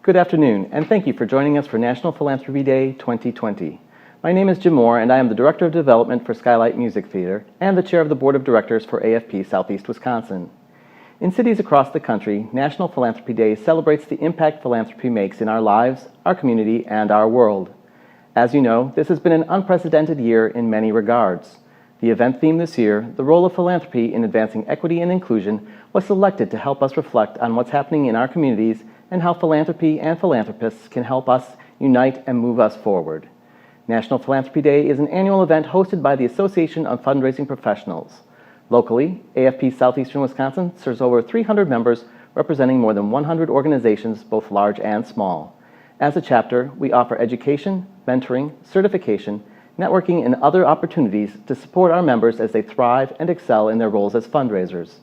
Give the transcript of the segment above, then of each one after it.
Good afternoon, and thank you for joining us for National Philanthropy Day 2020. My name is Jim Moore, and I am the Director of Development for Skylight Music Theater and the Chair of the Board of Directors for AFP Southeast Wisconsin. In cities across the country, National Philanthropy Day celebrates the impact philanthropy makes in our lives, our community, and our world. As you know, this has been an unprecedented year in many regards. The event theme this year, the role of philanthropy in advancing equity and inclusion, was selected to help us reflect on what's happening in our communities and how philanthropy and philanthropists can help us unite and move us forward. National Philanthropy Day is an annual event hosted by the Association of Fundraising Professionals. Locally, AFP Southeastern Wisconsin serves over 300 members representing more than 100 organizations, both large and small. As a chapter, we offer education, mentoring, certification, networking, and other opportunities to support our members as they thrive and excel in their roles as fundraisers.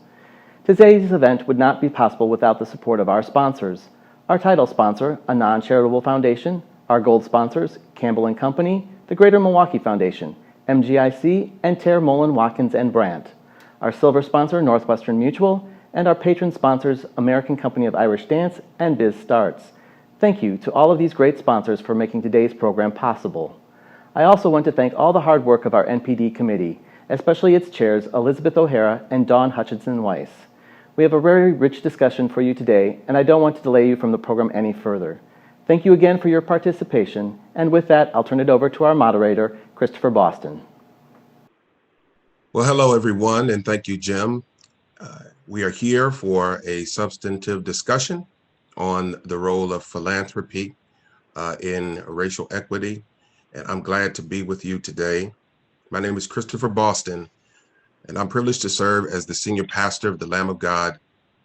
Today's event would not be possible without the support of our sponsors. Our title sponsor, a non-charitable foundation, our gold sponsors, Campbell & Company, the Greater Milwaukee Foundation, MGIC, and Terre Mullen Watkins and Brandt. Our silver sponsor, Northwestern Mutual, and our patron sponsors, American Company of Irish Dance and Biz Starts. Thank you to all of these great sponsors for making today's program possible. I also want to thank all the hard work of our NPD committee, especially its chairs, Elizabeth O'Hara and Dawn Hutchinson-Weiss. We have a very rich discussion for you today, and I don't want to delay you from the program any further. Thank you again for your participation, and with that, I'll turn it over to our moderator, Christopher Boston. Well, hello, everyone, and thank you, Jim. We are here for a substantive discussion on the role of philanthropy in racial equity, and I'm glad to be with you today. My name is Christopher Boston, and I'm privileged to serve as the senior pastor of the Lamb of God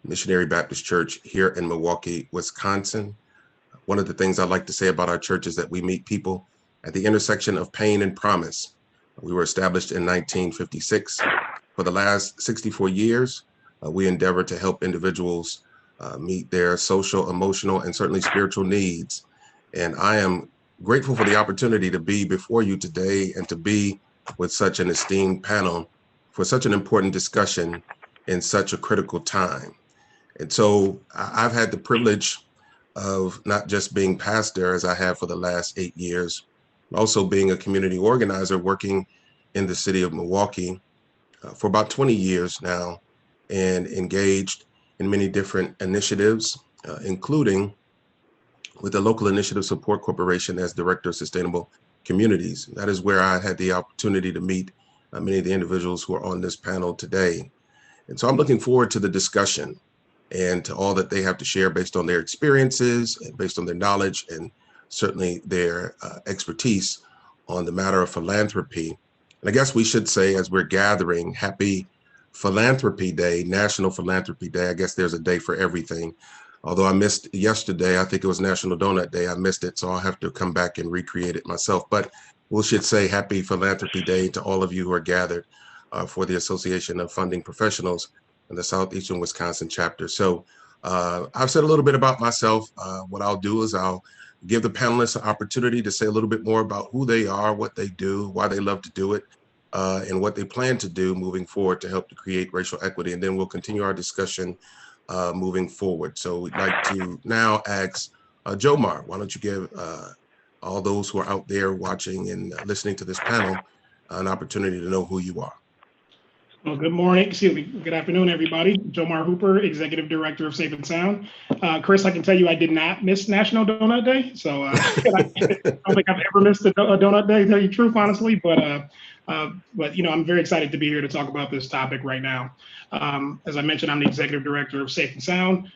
Missionary Baptist Church here in Milwaukee, Wisconsin. One of the things I like to say about our church is that we meet people at the intersection of pain and promise. We were established in 1956. For the last 64 years, we endeavor to help individuals meet their social, emotional, and certainly spiritual needs. And I am grateful for the opportunity to be before you today and to be with such an esteemed panel for such an important discussion in such a critical time. And so I've had the privilege of not just being pastor as I have for the last 8 years, but also being a community organizer working in the city of Milwaukee for about 20 years now, and engaged in many different initiatives, including with the Local Initiative Support Corporation as Director of Sustainable Communities. That is where I had the opportunity to meet many of the individuals who are on this panel today. And so I'm looking forward to the discussion and to all that they have to share based on their experiences, and based on their knowledge, and certainly their expertise on the matter of philanthropy. And I guess we should say, as we're gathering, happy Philanthropy Day, National Philanthropy Day. I guess there's a day for everything. Although I missed yesterday, I think it was National Donut Day. I missed it, so I'll have to come back and recreate it myself. But we should say happy Philanthropy Day to all of you who are gathered for the Association of Funding Professionals in the Southeastern Wisconsin chapter. So I've said a little bit about myself. What I'll do is I'll give the panelists an opportunity to say a little bit more about who they are, what they do, why they love to do it, and what they plan to do moving forward to help to create racial equity. And then we'll continue our discussion moving forward. So we'd like to now ask Jomar, why don't you give all those who are out there watching and listening to this panel an opportunity to know who you are. Well, good morning, good afternoon, everybody. Jomar Hooper, Executive Director of Safe and Sound. Chris, I can tell you I did not miss National Donut Day, so I don't think I've ever missed a donut day, to tell you the truth, honestly, but you know, I'm very excited to be here to talk about this topic right now. As I mentioned, I'm the Executive Director of Safe and Sound,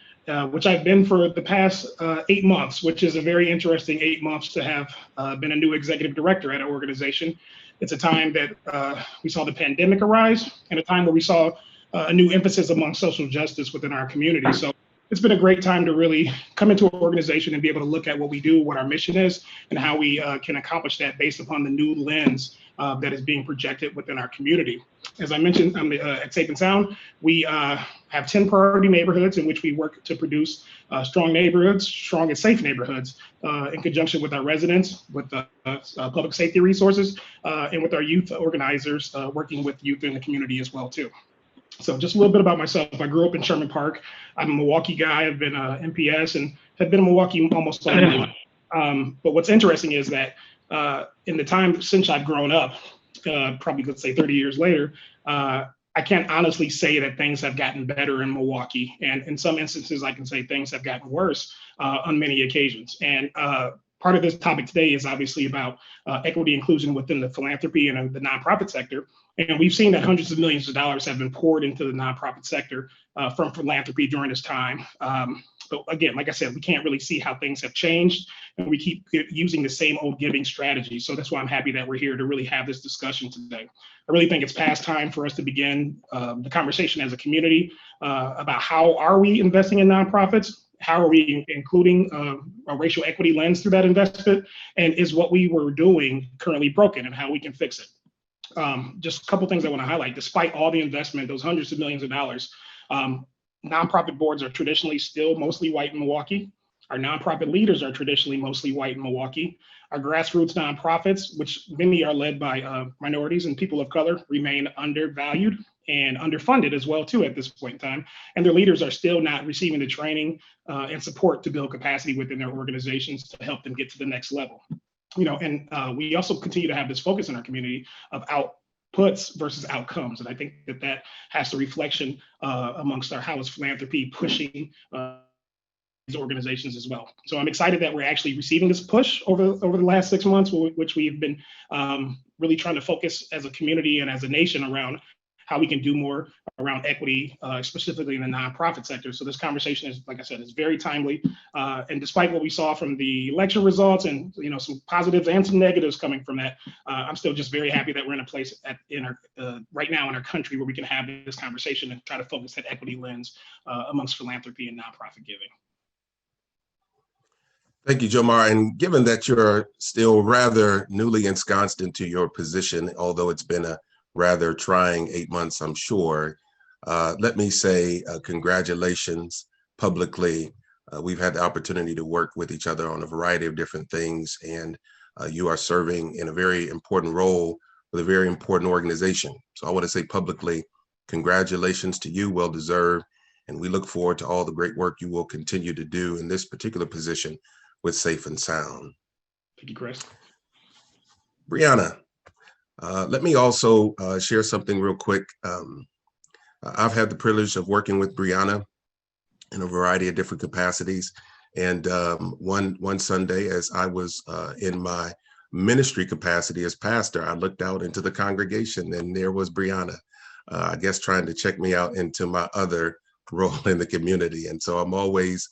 which I've been for the past 8 months, which is a very interesting 8 months to have been a new executive director at an organization. It's a time that we saw the pandemic arise, and a time where we saw a new emphasis among social justice within our community. So it's been a great time to really come into an organization and be able to look at what we do, what our mission is, and how we can accomplish that based upon the new lens that is being projected within our community. As I mentioned, at Safe and Sound, we have 10 priority neighborhoods in which we work to produce strong neighborhoods, strong and safe neighborhoods, in conjunction with our residents, with the public safety resources, and with our youth organizers, working with youth in the community as well, too. So just a little bit about myself. I grew up in Sherman Park. I'm a Milwaukee guy. I've been MPS and have been in Milwaukee almost all my life. But what's interesting is that in the time since I've grown up, probably let's say 30 years later, I can't honestly say that things have gotten better in Milwaukee. And in some instances, I can say things have gotten worse on many occasions. And part of this topic today is obviously about equity inclusion within the philanthropy and the nonprofit sector. And we've seen that hundreds of millions of dollars have been poured into the nonprofit sector from philanthropy during this time. But again, like I said, we can't really see how things have changed, and we keep using the same old giving strategy. So that's why I'm happy that we're here to really have this discussion today. I really think it's past time for us to begin the conversation as a community about how are we investing in nonprofits? How are we including a racial equity lens through that investment? And is what we were doing currently broken, and how we can fix it? Just a couple things I want to highlight. Despite all the investment, those hundreds of millions of dollars, nonprofit boards are traditionally still mostly white in Milwaukee. Our nonprofit leaders are traditionally mostly white in Milwaukee. Our grassroots nonprofits, which many are led by minorities and people of color, remain undervalued and underfunded as well too at this point in time. And their leaders are still not receiving the training and support to build capacity within their organizations to help them get to the next level. And we also continue to have this focus in our community of outputs versus outcomes. And I think that has the reflection amongst our How is Philanthropy pushing these organizations as well. So I'm excited that we're actually receiving this push over the last 6 months, which we've been really trying to focus as a community and as a nation around how we can do more around equity, specifically in the nonprofit sector. So this conversation is, like I said, is very timely. And despite what we saw from the election results and some positives and some negatives coming from that, I'm still just very happy that we're in a place right now in our country where we can have this conversation and try to focus that equity lens amongst philanthropy and nonprofit giving. Thank you, Jomar. And given that you're still rather newly ensconced into your position, although it's been a rather trying 8 months, I'm sure, let me say congratulations publicly. We've had the opportunity to work with each other on a variety of different things, and you are serving in a very important role with a very important organization. So I want to say publicly, congratulations to you, well deserved, and we look forward to all the great work you will continue to do in this particular position with Safe and Sound. Thank you, Chris. Brianna, let me also share something real quick. I've had the privilege of working with Brianna in a variety of different capacities. And one Sunday, as I was in my ministry capacity as pastor, I looked out into the congregation and there was Brianna, I guess trying to check me out into my other role in the community. And so I'm always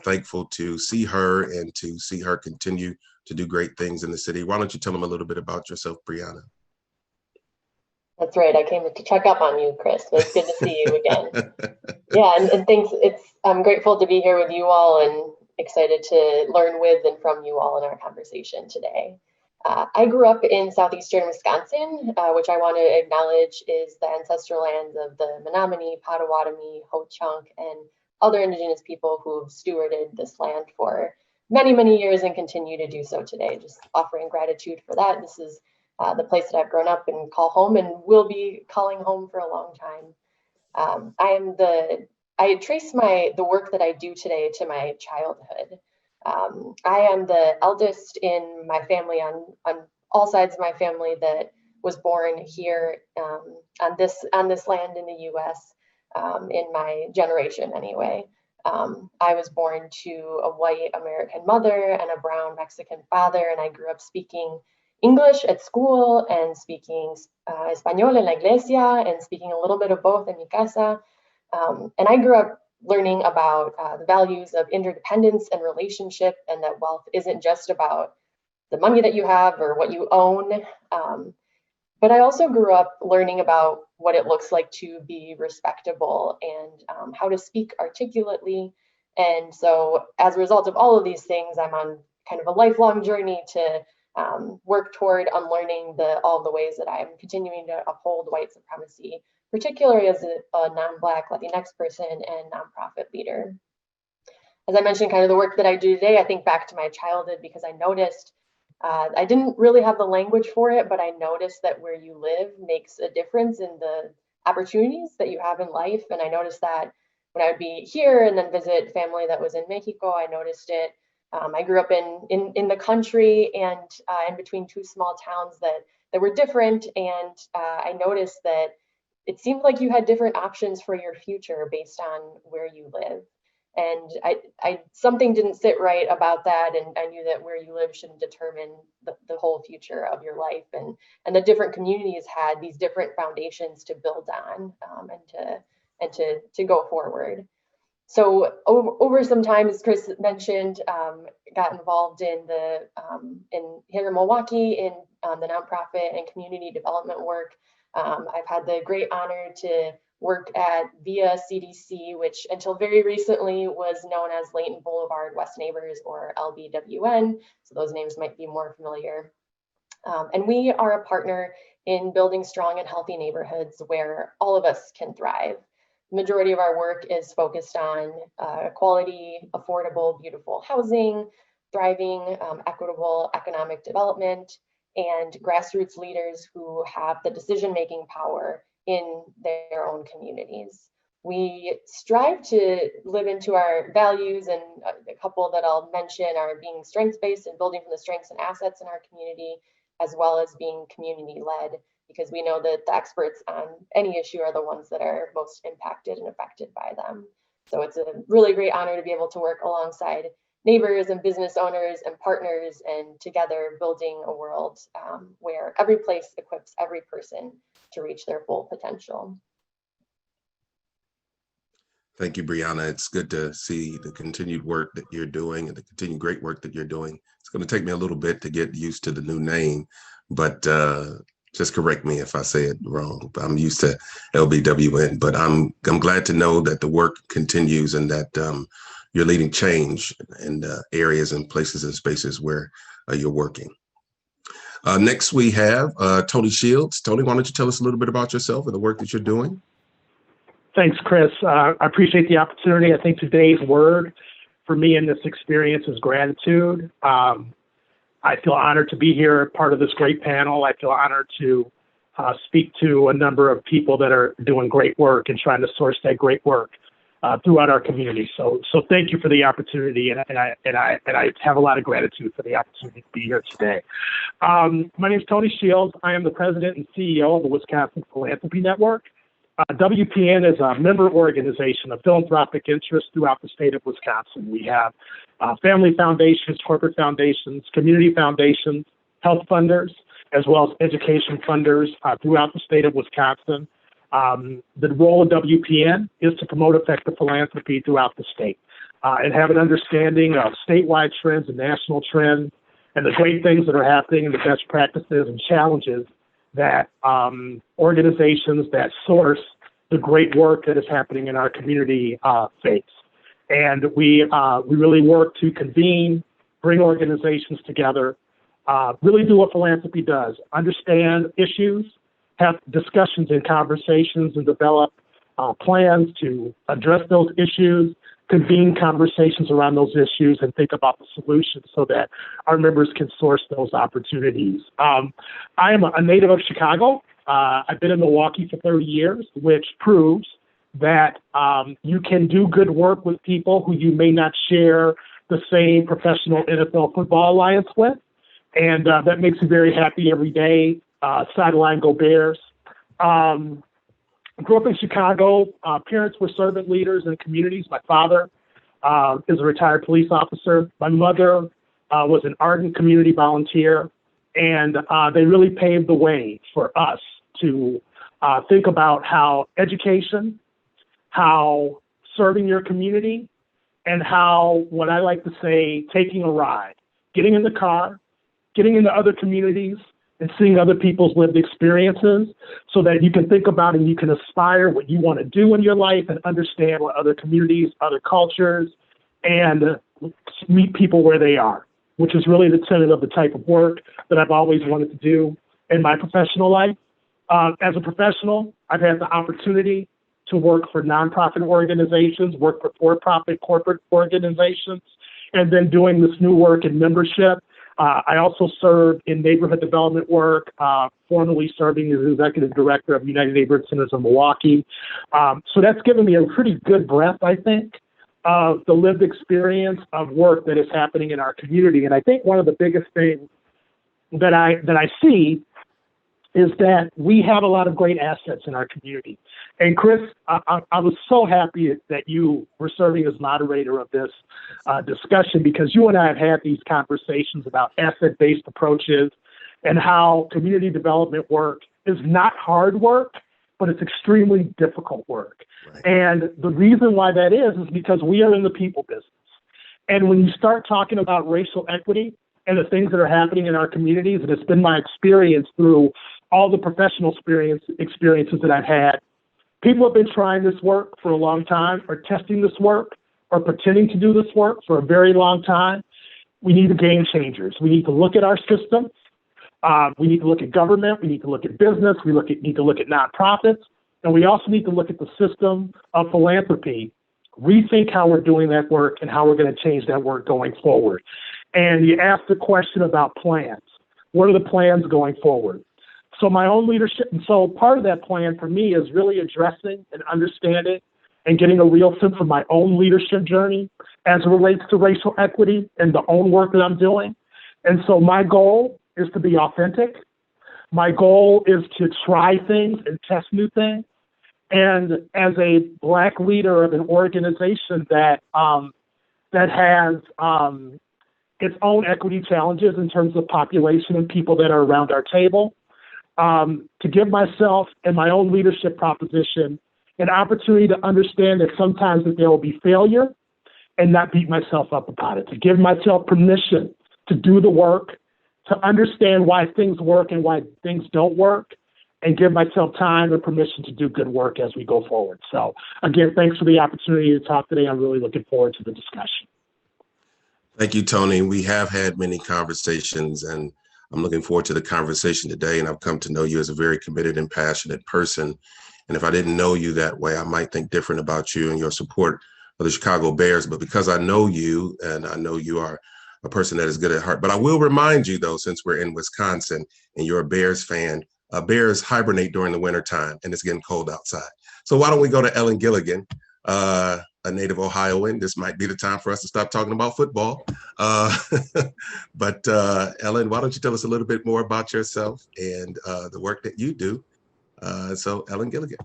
thankful to see her and to see her continue to do great things in the city. Why don't you tell them a little bit about yourself, Brianna? That's right. I came to check up on you, Chris. But it's good to see you again. Yeah, and thanks. I'm grateful to be here with you all and excited to learn with and from you all in our conversation today. I grew up in southeastern Wisconsin, which I want to acknowledge is the ancestral lands of the Menominee, Potawatomi, Ho-Chunk, and other indigenous people who have stewarded this land for many, many years and continue to do so today. Just offering gratitude for that. This is the place that I've grown up and call home and will be calling home for a long time. I trace the work that I do today to my childhood. I am the eldest in my family on all sides of my family that was born here on this land in the U.S. In my generation anyway. I was born to a white American mother and a brown Mexican father, and I grew up speaking English at school and speaking Español en la iglesia and speaking a little bit of both in mi casa. And I grew up learning about the values of interdependence and relationship, and that wealth isn't just about the money that you have or what you own. But I also grew up learning about what it looks like to be respectable and how to speak articulately. And so as a result of all of these things, I'm on kind of a lifelong journey to work toward unlearning all the ways that I'm continuing to uphold white supremacy, particularly as a non-Black Latinx person and nonprofit leader. As I mentioned, kind of the work that I do today, I think back to my childhood because I noticed I didn't really have the language for it, but I noticed that where you live makes a difference in the opportunities that you have in life. And I noticed that when I would be here and then visit family that was in Mexico, I noticed it. I grew up in the country and in between two small towns that were different, and I noticed that it seemed like you had different options for your future based on where you live. And I something didn't sit right about that, and I knew that where you live shouldn't determine the whole future of your life. And the different communities had these different foundations to build on, and to go forward. So over some time, as Chris mentioned, got involved in here in Milwaukee in the nonprofit and community development work. I've had the great honor to work at VIA CDC, which until very recently was known as Layton Boulevard West Neighbors, or LBWN. So those names might be more familiar. And we are a partner in building strong and healthy neighborhoods where all of us can thrive. The majority of our work is focused on quality, affordable, beautiful housing, thriving, equitable economic development, and grassroots leaders who have the decision-making power in their own communities. We strive to live into our values, and a couple that I'll mention are being strengths-based and building from the strengths and assets in our community, as well as being community-led, because we know that the experts on any issue are the ones that are most impacted and affected by them. So it's a really great honor to be able to work alongside neighbors and business owners and partners, and together building a world where every place equips every person to reach their full potential. Thank you, Brianna. It's good to see the continued work that you're doing and the continued great work that you're doing. It's going to take me a little bit to get used to the new name, but just correct me if I say it wrong. I'm used to LBWN, but I'm glad to know that the work continues and that you're leading change in areas and places and spaces where you're working. Next, we have Tony Shields. Tony, why don't you tell us a little bit about yourself and the work that you're doing? Thanks, Chris. I appreciate the opportunity. I think today's word for me in this experience is gratitude. I feel honored to be here, part of this great panel. I feel honored to speak to a number of people that are doing great work and trying to source that great work throughout our community. So thank you for the opportunity, and I have a lot of gratitude for the opportunity to be here today. My name is Tony Shields. I am the president and CEO of the Wisconsin Philanthropy Network. WPN is a member organization of philanthropic interests throughout the state of Wisconsin. We have family foundations, corporate foundations, community foundations, health funders, as well as education funders throughout the state of Wisconsin. The role of WPN is to promote effective philanthropy throughout the state and have an understanding of statewide trends and national trends and the great things that are happening and the best practices and challenges that organizations that source the great work that is happening in our community face. And we really work to convene, bring organizations together, really do what philanthropy does, understand issues, have discussions and conversations, and develop plans to address those issues, convene conversations around those issues, and think about the solutions so that our members can source those opportunities. I am a native of Chicago. I've been in Milwaukee for 30 years, which proves that you can do good work with people who you may not share the same professional NFL football alliance with. And that makes me very happy every day. Sideline, go Bears. Grew up in Chicago. Parents were servant leaders in communities. My father is a retired police officer. My mother was an ardent community volunteer. And they really paved the way for us to think about how education, how serving your community, and how, what I like to say, taking a ride, getting in the car, getting into other communities, and seeing other people's lived experiences so that you can think about and you can aspire what you want to do in your life and understand what other communities, other cultures, and meet people where they are, which is really the tenet of the type of work that I've always wanted to do in my professional life. As a professional, I've had the opportunity to work for nonprofit organizations, work for for-profit corporate organizations, and then doing this new work in membership. I also serve in neighborhood development work, formerly serving as executive director of United Neighborhood Centers of Milwaukee. So that's given me a pretty good breadth, I think, of the lived experience of work that is happening in our community. And I think one of the biggest things that I see is that we have a lot of great assets in our community. And Chris, I was so happy that you were serving as moderator of this discussion, because you and I have had these conversations about asset-based approaches and how community development work is not hard work, but it's extremely difficult work. Right. And the reason why that is because we are in the people business. And when you start talking about racial equity and the things that are happening in our communities, and it's been my experience through all the professional experiences that I've had, people have been trying this work for a long time, or testing this work, or pretending to do this work for a very long time. We need the game changers. We need to look at our systems. We need to look at government. We need to look at business. We need to look at nonprofits. And we also need to look at the system of philanthropy, rethink how we're doing that work and how we're going to change that work going forward. And you asked the question about plans. What are the plans going forward? So my own leadership, and so part of that plan for me is really addressing and understanding and getting a real sense of my own leadership journey as it relates to racial equity and the own work that I'm doing. And so my goal is to be authentic. My goal is to try things and test new things. And as a Black leader of an organization that has its own equity challenges in terms of population and people that are around our table, to give myself and my own leadership proposition an opportunity to understand that sometimes that there will be failure and not beat myself up about it, to give myself permission to do the work, to understand why things work and why things don't work, and give myself time and permission to do good work as we go forward. So again, thanks for the opportunity to talk today. I'm really looking forward to the discussion. Thank you, Tony. We have had many conversations, and I'm looking forward to the conversation today. And I've come to know you as a very committed and passionate person. And if I didn't know you that way, I might think different about you and your support of the Chicago Bears. But because I know you, and I know you are a person that is good at heart. But I will remind you, though, since we're in Wisconsin and you're a Bears fan, bears hibernate during the wintertime, and it's getting cold outside. So why don't we go to Ellen Gilligan, a native Ohioan? This might be the time for us to stop talking about football. But Ellen, why don't you tell us a little bit more about yourself and the work that you do? So Ellen Gilligan.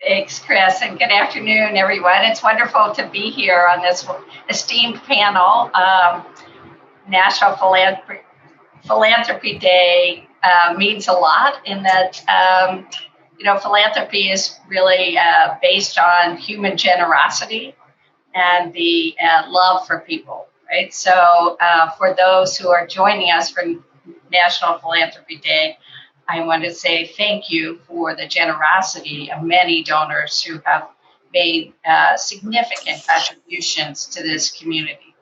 Thanks, Chris, and good afternoon, everyone. It's wonderful to be here on this esteemed panel. National Philanthropy Day means a lot in that, philanthropy is really based on human generosity and the love for people, right? So for those who are joining us for National Philanthropy Day, I want to say thank you for the generosity of many donors who have made significant contributions to this community.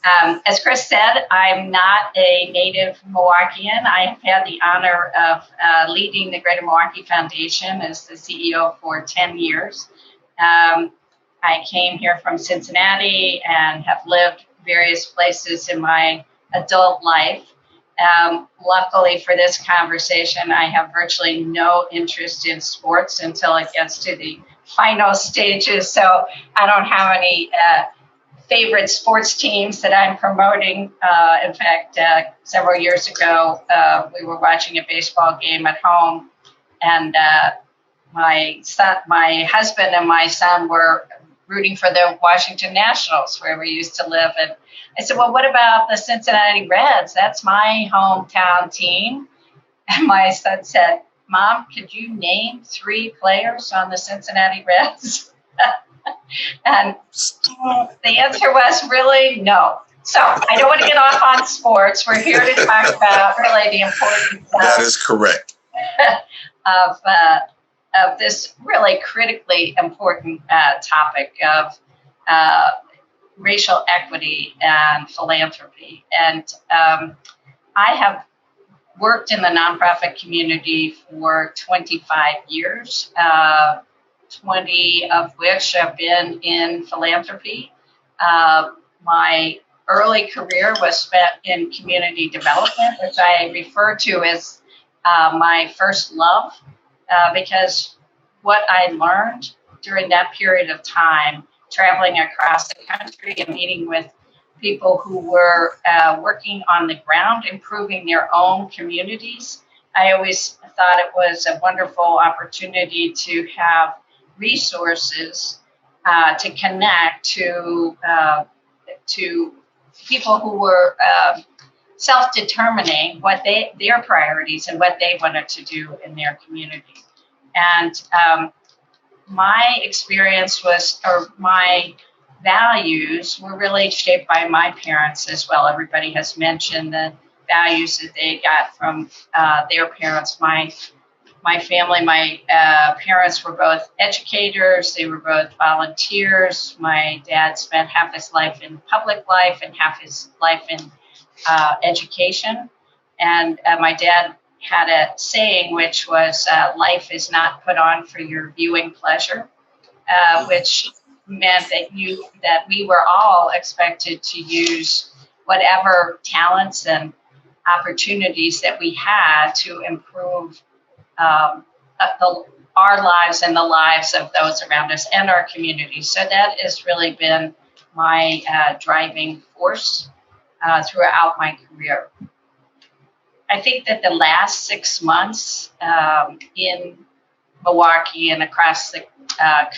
As Chris said, I'm not a native Milwaukeean. I have had the honor of leading the Greater Milwaukee Foundation as the CEO for 10 years. I came here from Cincinnati and have lived various places in my adult life. Luckily for this conversation, I have virtually no interest in sports until it gets to the final stages. So I don't have any favorite sports teams that I'm promoting. In fact, several years ago, we were watching a baseball game at home, and my husband and my son were rooting for the Washington Nationals, where we used to live. And I said, well, what about the Cincinnati Reds? That's my hometown team. And my son said, Mom, could you name 3 players on the Cincinnati Reds? And the answer was really no. So I don't want to get off on sports. We're here to talk about really the importance that is correct. of this really critically important topic of racial equity and philanthropy. And I have worked in the nonprofit community for 25 years, 20 of which have been in philanthropy. My early career was spent in community development, which I refer to as my first love, because what I learned during that period of time, traveling across the country and meeting with people who were working on the ground, improving their own communities, I always thought it was a wonderful opportunity to have resources to connect to people who were self-determining what their priorities and what they wanted to do in their community. And my experience was, or my values were really shaped by my parents as well. Everybody has mentioned the values that they got from their parents. My family, my parents were both educators. They were both volunteers. My dad spent half his life in public life and half his life in education. And my dad had a saying, which was, life is not put on for your viewing pleasure, which meant that we were all expected to use whatever talents and opportunities that we had to improve our lives and the lives of those around us and our community. So that has really been my driving force throughout my career. I think that the last 6 months in Milwaukee and across the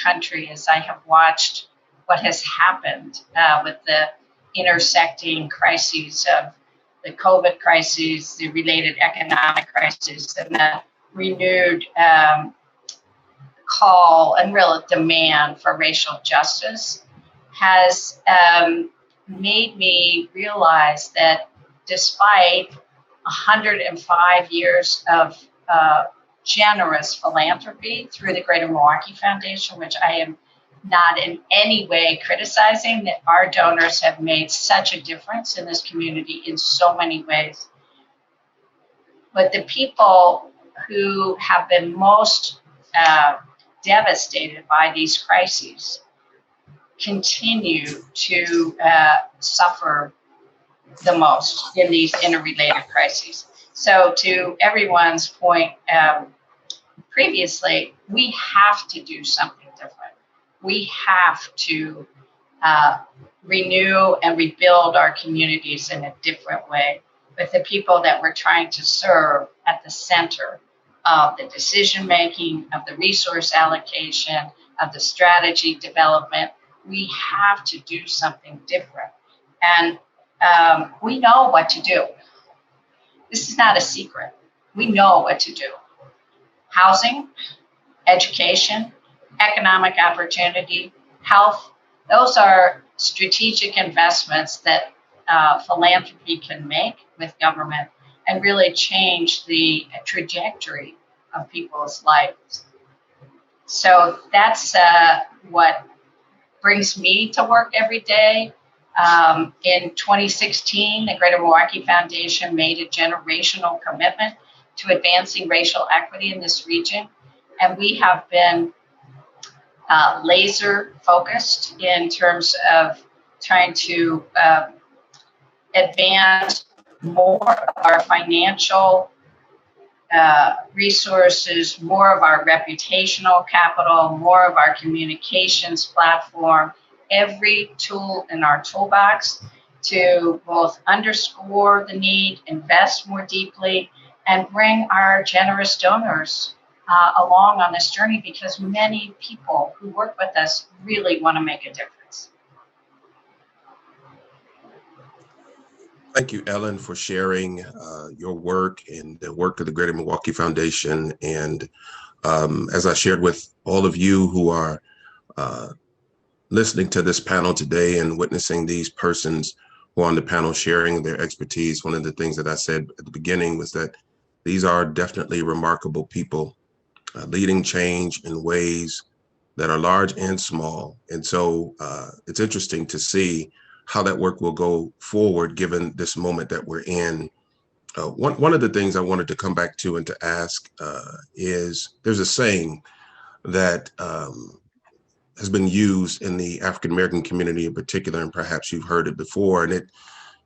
country, as I have watched what has happened with the intersecting crises of the COVID crises, the related economic crisis, and the renewed call and real demand for racial justice, has made me realize that despite 105 years of generous philanthropy through the Greater Milwaukee Foundation, which I am not in any way criticizing, that our donors have made such a difference in this community in so many ways. But the people who have been most devastated by these crises continue to suffer the most in these interrelated crises. So to everyone's point previously, we have to do something different. We have to renew and rebuild our communities in a different way, with the people that we're trying to serve at the center of the decision making, of the resource allocation, of the strategy development. We have to do something different. And we know what to do. This is not a secret. We know what to do. Housing, education, economic opportunity, health, those are strategic investments that philanthropy can make with government and really change the trajectory of people's lives. So that's what brings me to work every day. In 2016, the Greater Milwaukee Foundation made a generational commitment to advancing racial equity in this region. And we have been laser focused in terms of trying to advance more of our financial resources, more of our reputational capital, more of our communications platform, every tool in our toolbox to both underscore the need, invest more deeply, and bring our generous donors along on this journey, because many people who work with us really want to make a difference. Thank you, Ellen, for sharing your work and the work of the Greater Milwaukee Foundation. And as I shared with all of you who are listening to this panel today and witnessing these persons who are on the panel sharing their expertise, one of the things that I said at the beginning was that these are definitely remarkable people leading change in ways that are large and small. And so it's interesting to see how that work will go forward given this moment that we're in. One of the things I wanted to come back to and to ask is, there's a saying that has been used in the African American community in particular, and perhaps you've heard it before. And it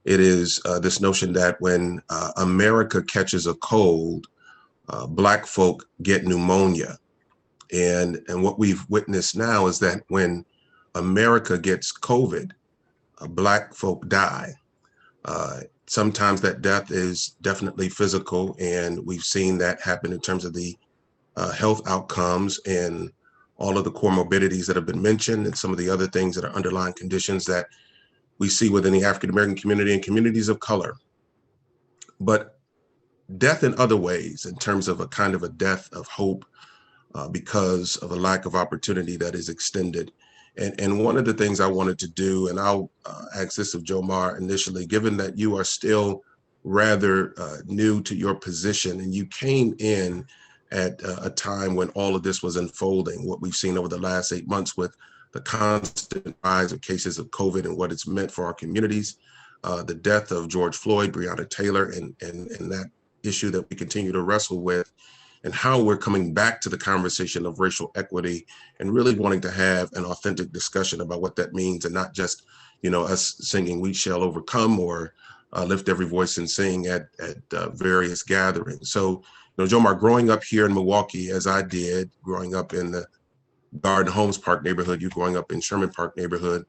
is this notion that when America catches a cold, Black folk get pneumonia. And what we've witnessed now is that when America gets COVID, Black folk die. Sometimes that death is definitely physical, and we've seen that happen in terms of the health outcomes and all of the comorbidities that have been mentioned and some of the other things that are underlying conditions that we see within the African American community and communities of color. But death in other ways, in terms of a kind of a death of hope because of a lack of opportunity that is extended. And one of the things I wanted to do, and I'll ask this of Jomar initially, given that you are still rather new to your position and you came in at a time when all of this was unfolding, what we've seen over the last 8 months with the constant rise of cases of COVID and what it's meant for our communities, the death of George Floyd, Breonna Taylor, and that issue that we continue to wrestle with, and how we're coming back to the conversation of racial equity and really wanting to have an authentic discussion about what that means, and not just, us singing "We Shall Overcome" or lift every voice and sing at various gatherings. So, Jomar, growing up here in Milwaukee, as I did, growing up in the Garden Homes Park neighborhood, you growing up in Sherman Park neighborhood,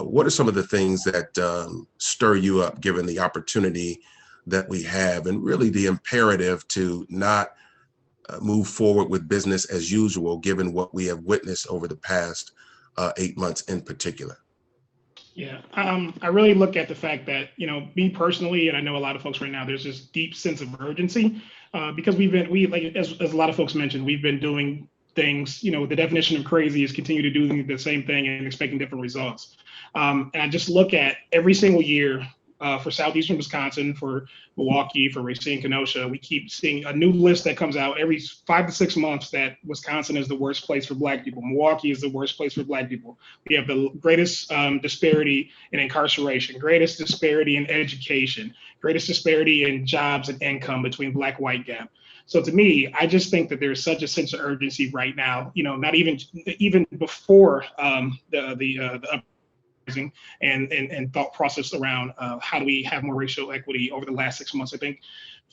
what are some of the things that stir you up, given the opportunity that we have, and really the imperative to not move forward with business as usual, given what we have witnessed over the past 8 months in particular? Yeah, I really look at the fact that, me personally, and I know a lot of folks right now, there's this deep sense of urgency because as a lot of folks mentioned, we've been doing things, the definition of crazy is continue to do the same thing and expecting different results. And I just look at every single year for Southeastern Wisconsin, for Milwaukee, for Racine, Kenosha, we keep seeing a new list that comes out every 5 to 6 months that Wisconsin is the worst place for Black people. Milwaukee is the worst place for Black people. We have the greatest disparity in incarceration, greatest disparity in education, greatest disparity in jobs and income between Black-white gap. So to me, I just think that there's such a sense of urgency right now, not even before the and thought process around how do we have more racial equity over the last 6 months. I think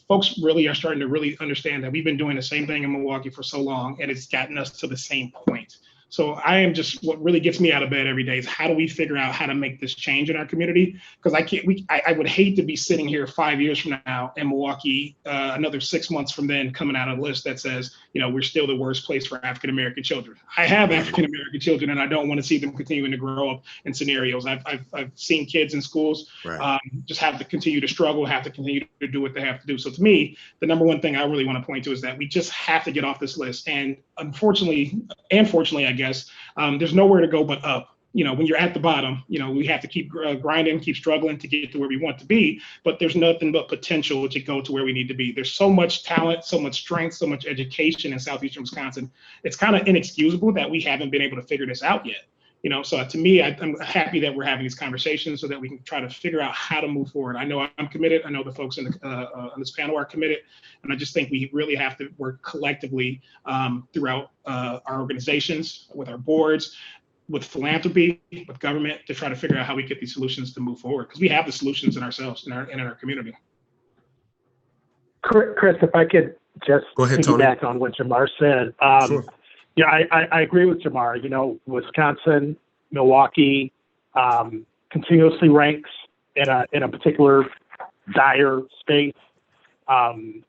folks really are starting to really understand that we've been doing the same thing in Milwaukee for so long, and it's gotten us to the same point. So I am just, what really gets me out of bed every day is how do we figure out how to make this change in our community? Because I would hate to be sitting here 5 years from now in Milwaukee, another 6 months from then, coming out of a list that says, we're still the worst place for African-American children. I have African-American children, and I don't want to see them continuing to grow up in scenarios. I've seen kids in schools just have to continue to struggle, have to continue to do what they have to do. So to me, the number one thing I really want to point to is that we just have to get off this list. And unfortunately, I guess, there's nowhere to go but up. When you're at the bottom, we have to keep grinding, keep struggling to get to where we want to be, but there's nothing but potential to go to where we need to be. There's so much talent, so much strength, so much education in Southeastern Wisconsin. It's kind of inexcusable that we haven't been able to figure this out yet. So to me, I'm happy that we're having these conversations so that we can try to figure out how to move forward. I know I'm committed. I know the folks on this panel are committed. And I just think we really have to work collectively throughout our organizations, with our boards, with philanthropy, with government, to try to figure out how we get these solutions to move forward. Because we have the solutions in ourselves and in our community. Chris, if I could just piggyback on what Jamar said. Sure. Yeah, I agree with Jamar. Wisconsin, Milwaukee continuously ranks in a particular dire space.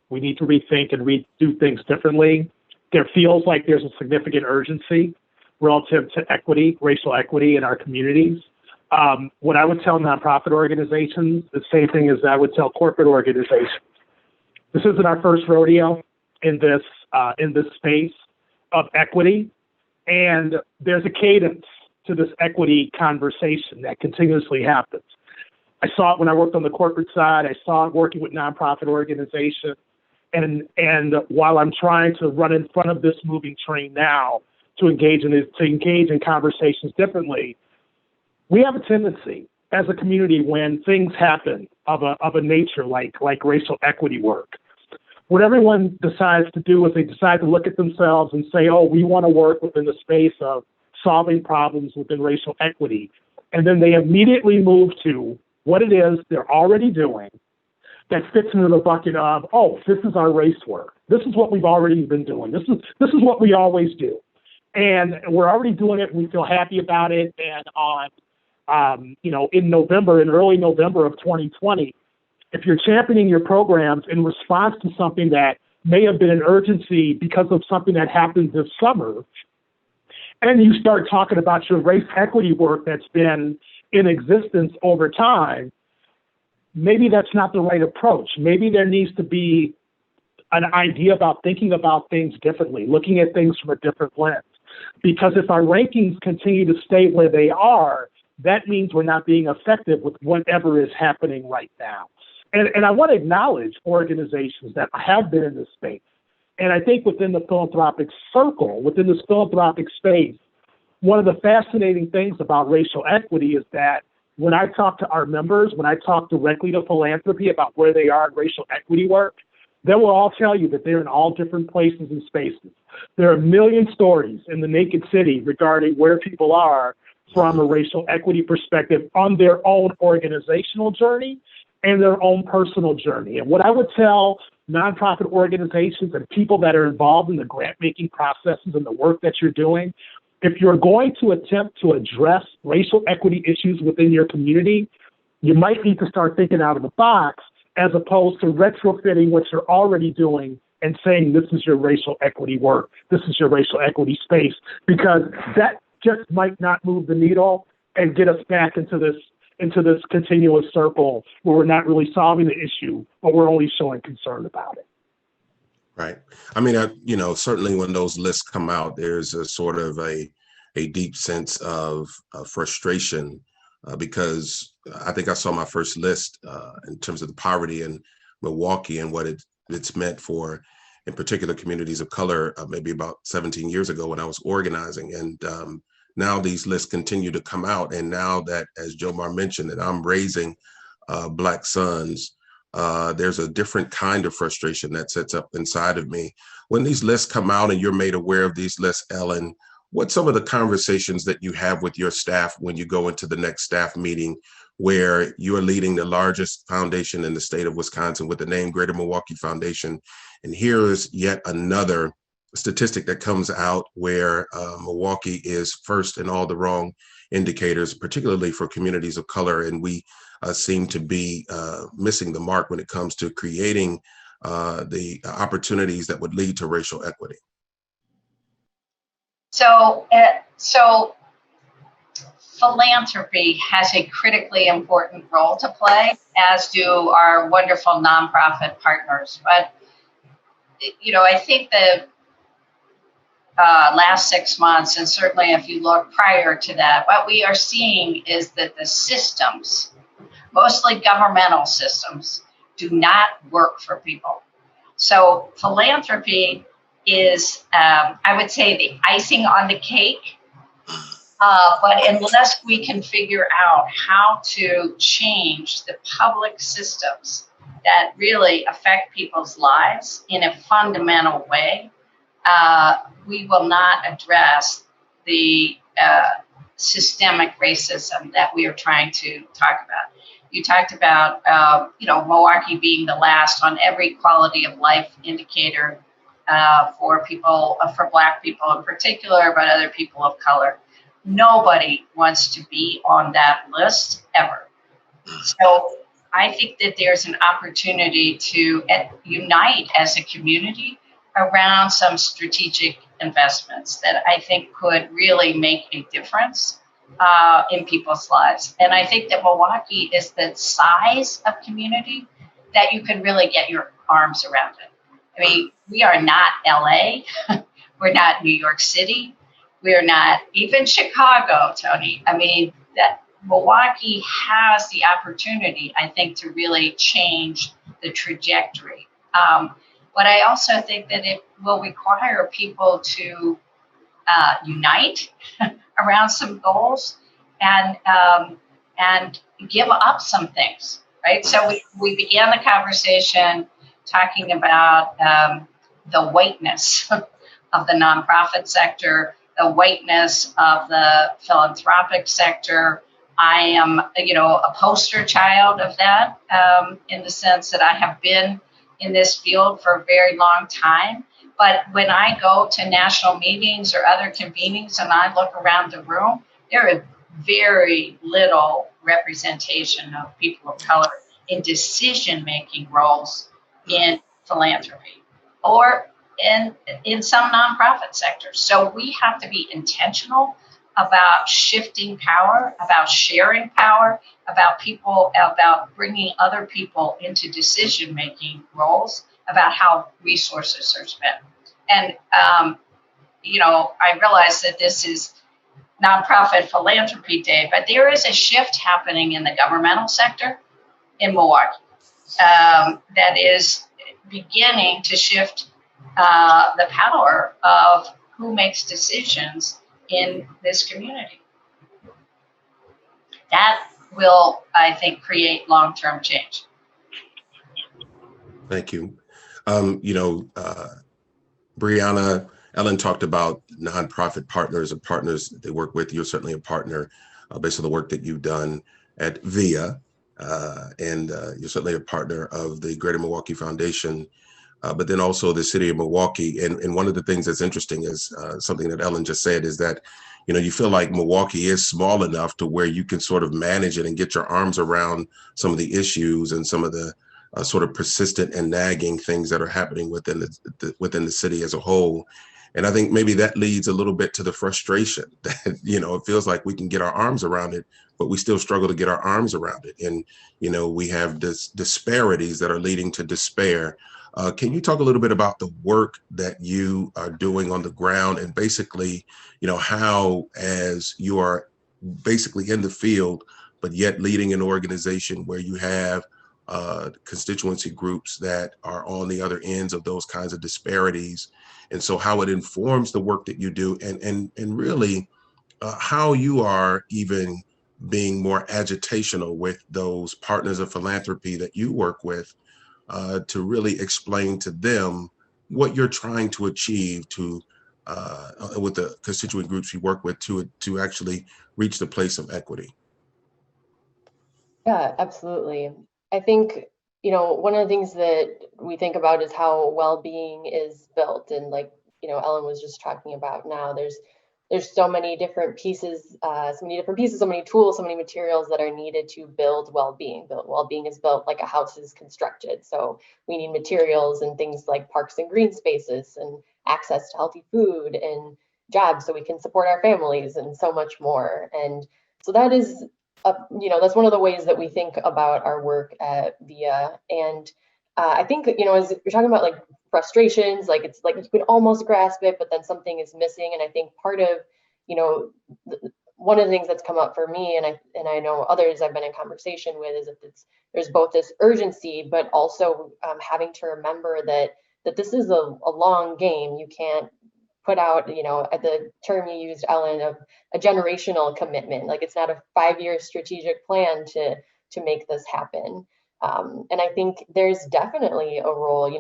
We need to rethink and redo things differently. There feels like there's a significant urgency relative to equity, racial equity in our communities. What I would tell nonprofit organizations, the same thing as I would tell corporate organizations. This isn't our first rodeo in this space of equity, and there's a cadence to this equity conversation that continuously happens. I saw it when I worked on the corporate side. I saw it working with nonprofit organizations, and while I'm trying to run in front of this moving train now to engage in conversations differently, we have a tendency as a community, when things happen of a nature like racial equity work, what everyone decides to do is they decide to look at themselves and say, oh, we want to work within the space of solving problems within racial equity. And then they immediately move to what it is they're already doing that fits into the bucket of, oh, this is our race work. This is what we've already been doing. This is what we always do. And we're already doing it. We feel happy about it. And on, in early November of 2020, if you're championing your programs in response to something that may have been an urgency because of something that happened this summer, and you start talking about your race equity work that's been in existence over time, maybe that's not the right approach. Maybe there needs to be an idea about thinking about things differently, looking at things from a different lens. Because if our rankings continue to stay where they are, that means we're not being effective with whatever is happening right now. And I want to acknowledge organizations that have been in this space. And I think within the philanthropic circle, within this philanthropic space, one of the fascinating things about racial equity is that when I talk to our members, when I talk directly to Philanthropy about where they are in racial equity work, they will all tell you that they're in all different places and spaces. There are a million stories in the naked city regarding where people are from a racial equity perspective on their own organizational journey and their own personal journey. And what I would tell nonprofit organizations and people that are involved in the grant-making processes and the work that you're doing, if you're going to attempt to address racial equity issues within your community, you might need to start thinking out of the box as opposed to retrofitting what you're already doing and saying this is your racial equity work, this is your racial equity space, because that just might not move the needle and get us back into this continuous circle where we're not really solving the issue, but we're only showing concern about it. Right. I mean, certainly when those lists come out, there's a sort of a deep sense of frustration because I think I saw my first list in terms of the poverty in Milwaukee and what it's meant for, in particular, communities of color, maybe about 17 years ago when I was organizing. And now these lists continue to come out. And now that, as Jomar mentioned, that I'm raising Black sons, there's a different kind of frustration that sets up inside of me. When these lists come out and you're made aware of these lists, Ellen, what's some of the conversations that you have with your staff when you go into the next staff meeting where you're leading the largest foundation in the state of Wisconsin with the name Greater Milwaukee Foundation? And here is yet another statistic that comes out where Milwaukee is first in all the wrong indicators, particularly for communities of color. And we seem to be missing the mark when it comes to creating the opportunities that would lead to racial equity. So philanthropy has a critically important role to play, as do our wonderful nonprofit partners. But, I think the last 6 months, and certainly if you look prior to that, what we are seeing is that the systems, mostly governmental systems, do not work for people. So philanthropy is, I would say, the icing on the cake. But unless we can figure out how to change the public systems that really affect people's lives in a fundamental way, we will not address the systemic racism that we are trying to talk about. You talked about, Milwaukee being the last on every quality of life indicator for people, for Black people in particular, but other people of color. Nobody wants to be on that list ever. So I think that there's an opportunity to unite as a community around some strategic investments that I think could really make a difference in people's lives. And I think that Milwaukee is the size of community that you can really get your arms around it. I mean, we are not LA, we're not New York City, we're not even Chicago, Tony. I mean, that Milwaukee has the opportunity, I think, to really change the trajectory. But I also think that it will require people to unite around some goals and give up some things, right? So we began the conversation talking about the whiteness of the nonprofit sector, the whiteness of the philanthropic sector. I am, a poster child of that, in the sense that I have been in this field for a very long time. But when I go to national meetings or other convenings and I look around the room, there is very little representation of people of color in decision-making roles in philanthropy or in some nonprofit sectors. So we have to be intentional about shifting power, about sharing power, about bringing other people into decision-making roles, about how resources are spent. And, I realize that this is Nonprofit Philanthropy Day, but there is a shift happening in the governmental sector in Milwaukee that is beginning to shift the power of who makes decisions in this community. That will, I think, create long-term change. Thank you. Brianna, Ellen talked about nonprofit partners and partners that they work with. You're certainly a partner based on the work that you've done at VIA, and you're certainly a partner of the Greater Milwaukee Foundation, but then also the city of Milwaukee. And one of the things that's interesting is something that Ellen just said is that, you feel like Milwaukee is small enough to where you can sort of manage it and get your arms around some of the issues and some of the sort of persistent and nagging things that are happening within the city as a whole. And I think maybe that leads a little bit to the frustration that, it feels like we can get our arms around it, but we still struggle to get our arms around it. And, we have this disparities that are leading to despair. Can you talk a little bit about the work that you are doing on the ground and basically, how, as you are basically in the field, but yet leading an organization where you have constituency groups that are on the other ends of those kinds of disparities, and so how it informs the work that you do, and really how you are even being more agitational with those partners of philanthropy that you work with to really explain to them what you're trying to achieve with the constituent groups you work with to actually reach the place of equity. Yeah, absolutely. I think, one of the things that we think about is how well-being is built. And like, Ellen was just talking about now, there's so many different pieces, so many tools, so many materials that are needed to build well-being. Well-being is built like a house is constructed. So we need materials and things like parks and green spaces and access to healthy food and jobs so we can support our families and so much more. And so that is that's one of the ways that we think about our work at VIA. And I think, as you're talking about like frustrations, like it's like you can almost grasp it, but then something is missing. And I think part of, one of the things that's come up for me, and I know others I've been in conversation with, is that there's both this urgency, but also having to remember that this is a long game. You can't put out, at the term you used, Ellen, of a generational commitment. Like it's not a 5-year strategic plan to make this happen. And I think there's definitely a role.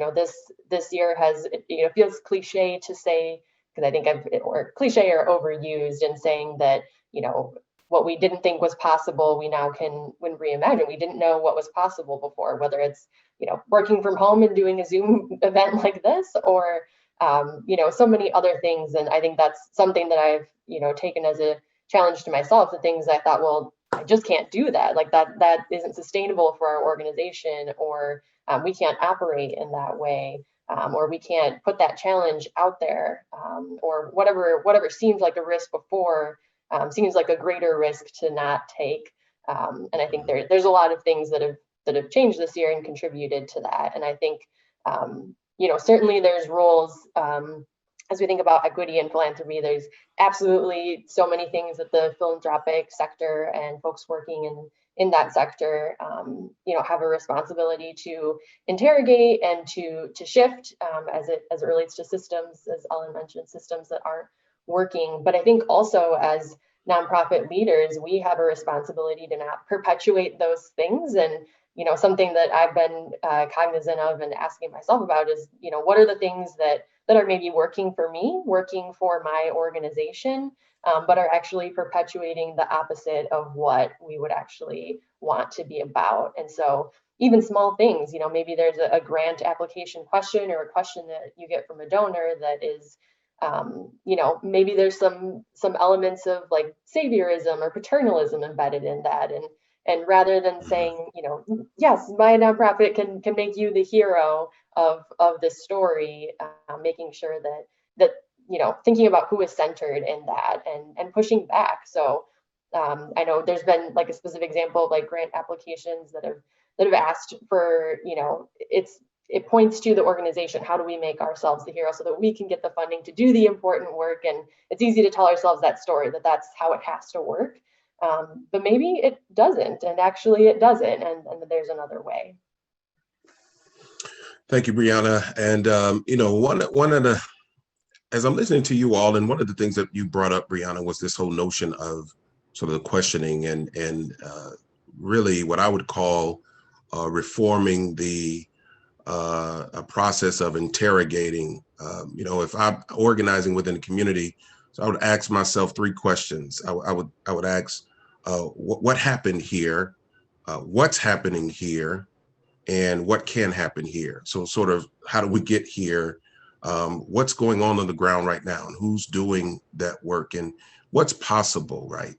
This year has, feels cliche to say, because I think or cliche or overused in saying that, what we didn't think was possible, we now can reimagine. We didn't know what was possible before, whether it's, working from home and doing a Zoom event like this, or so many other things. And I think that's something that I've, taken as a challenge to myself, the things I thought, well, I just can't do that. Like that isn't sustainable for our organization, or we can't operate in that way, or we can't put that challenge out there, or whatever seemed like a risk before seems like a greater risk to not take. And I think there's a lot of things that have changed this year and contributed to that. And I think certainly there's roles, as we think about equity and philanthropy, there's absolutely so many things that the philanthropic sector and folks working in that sector, have a responsibility to interrogate and to shift as it relates to systems, as Ellen mentioned, systems that aren't working. But I think also as nonprofit leaders, we have a responsibility to not perpetuate those things and something that I've been cognizant of and asking myself about is, what are the things that are maybe working for me, working for my organization, but are actually perpetuating the opposite of what we would actually want to be about. And so even small things, maybe there's a grant application question or a question that you get from a donor that is, maybe there's some elements of like saviorism or paternalism embedded in that. And rather than saying, yes, my nonprofit can make you the hero of this story, making sure that thinking about who is centered in that and pushing back. So I know there's been like a specific example of like grant applications that have asked for, it points to the organization. How do we make ourselves the hero so that we can get the funding to do the important work? And it's easy to tell ourselves that story, that that's how it has to work. But maybe it doesn't, and actually it doesn't, and there's another way. Thank you, Brianna. And one of the, as I'm listening to you all, and one of the things that you brought up, Brianna, was this whole notion of sort of the questioning and really what I would call reforming the a process of interrogating. If I'm organizing within the community, so I would ask myself three questions. I would ask, what happened here, what's happening here, and what can happen here. So sort of how do we get here? What's going on the ground right now, and who's doing that work, and what's possible, right?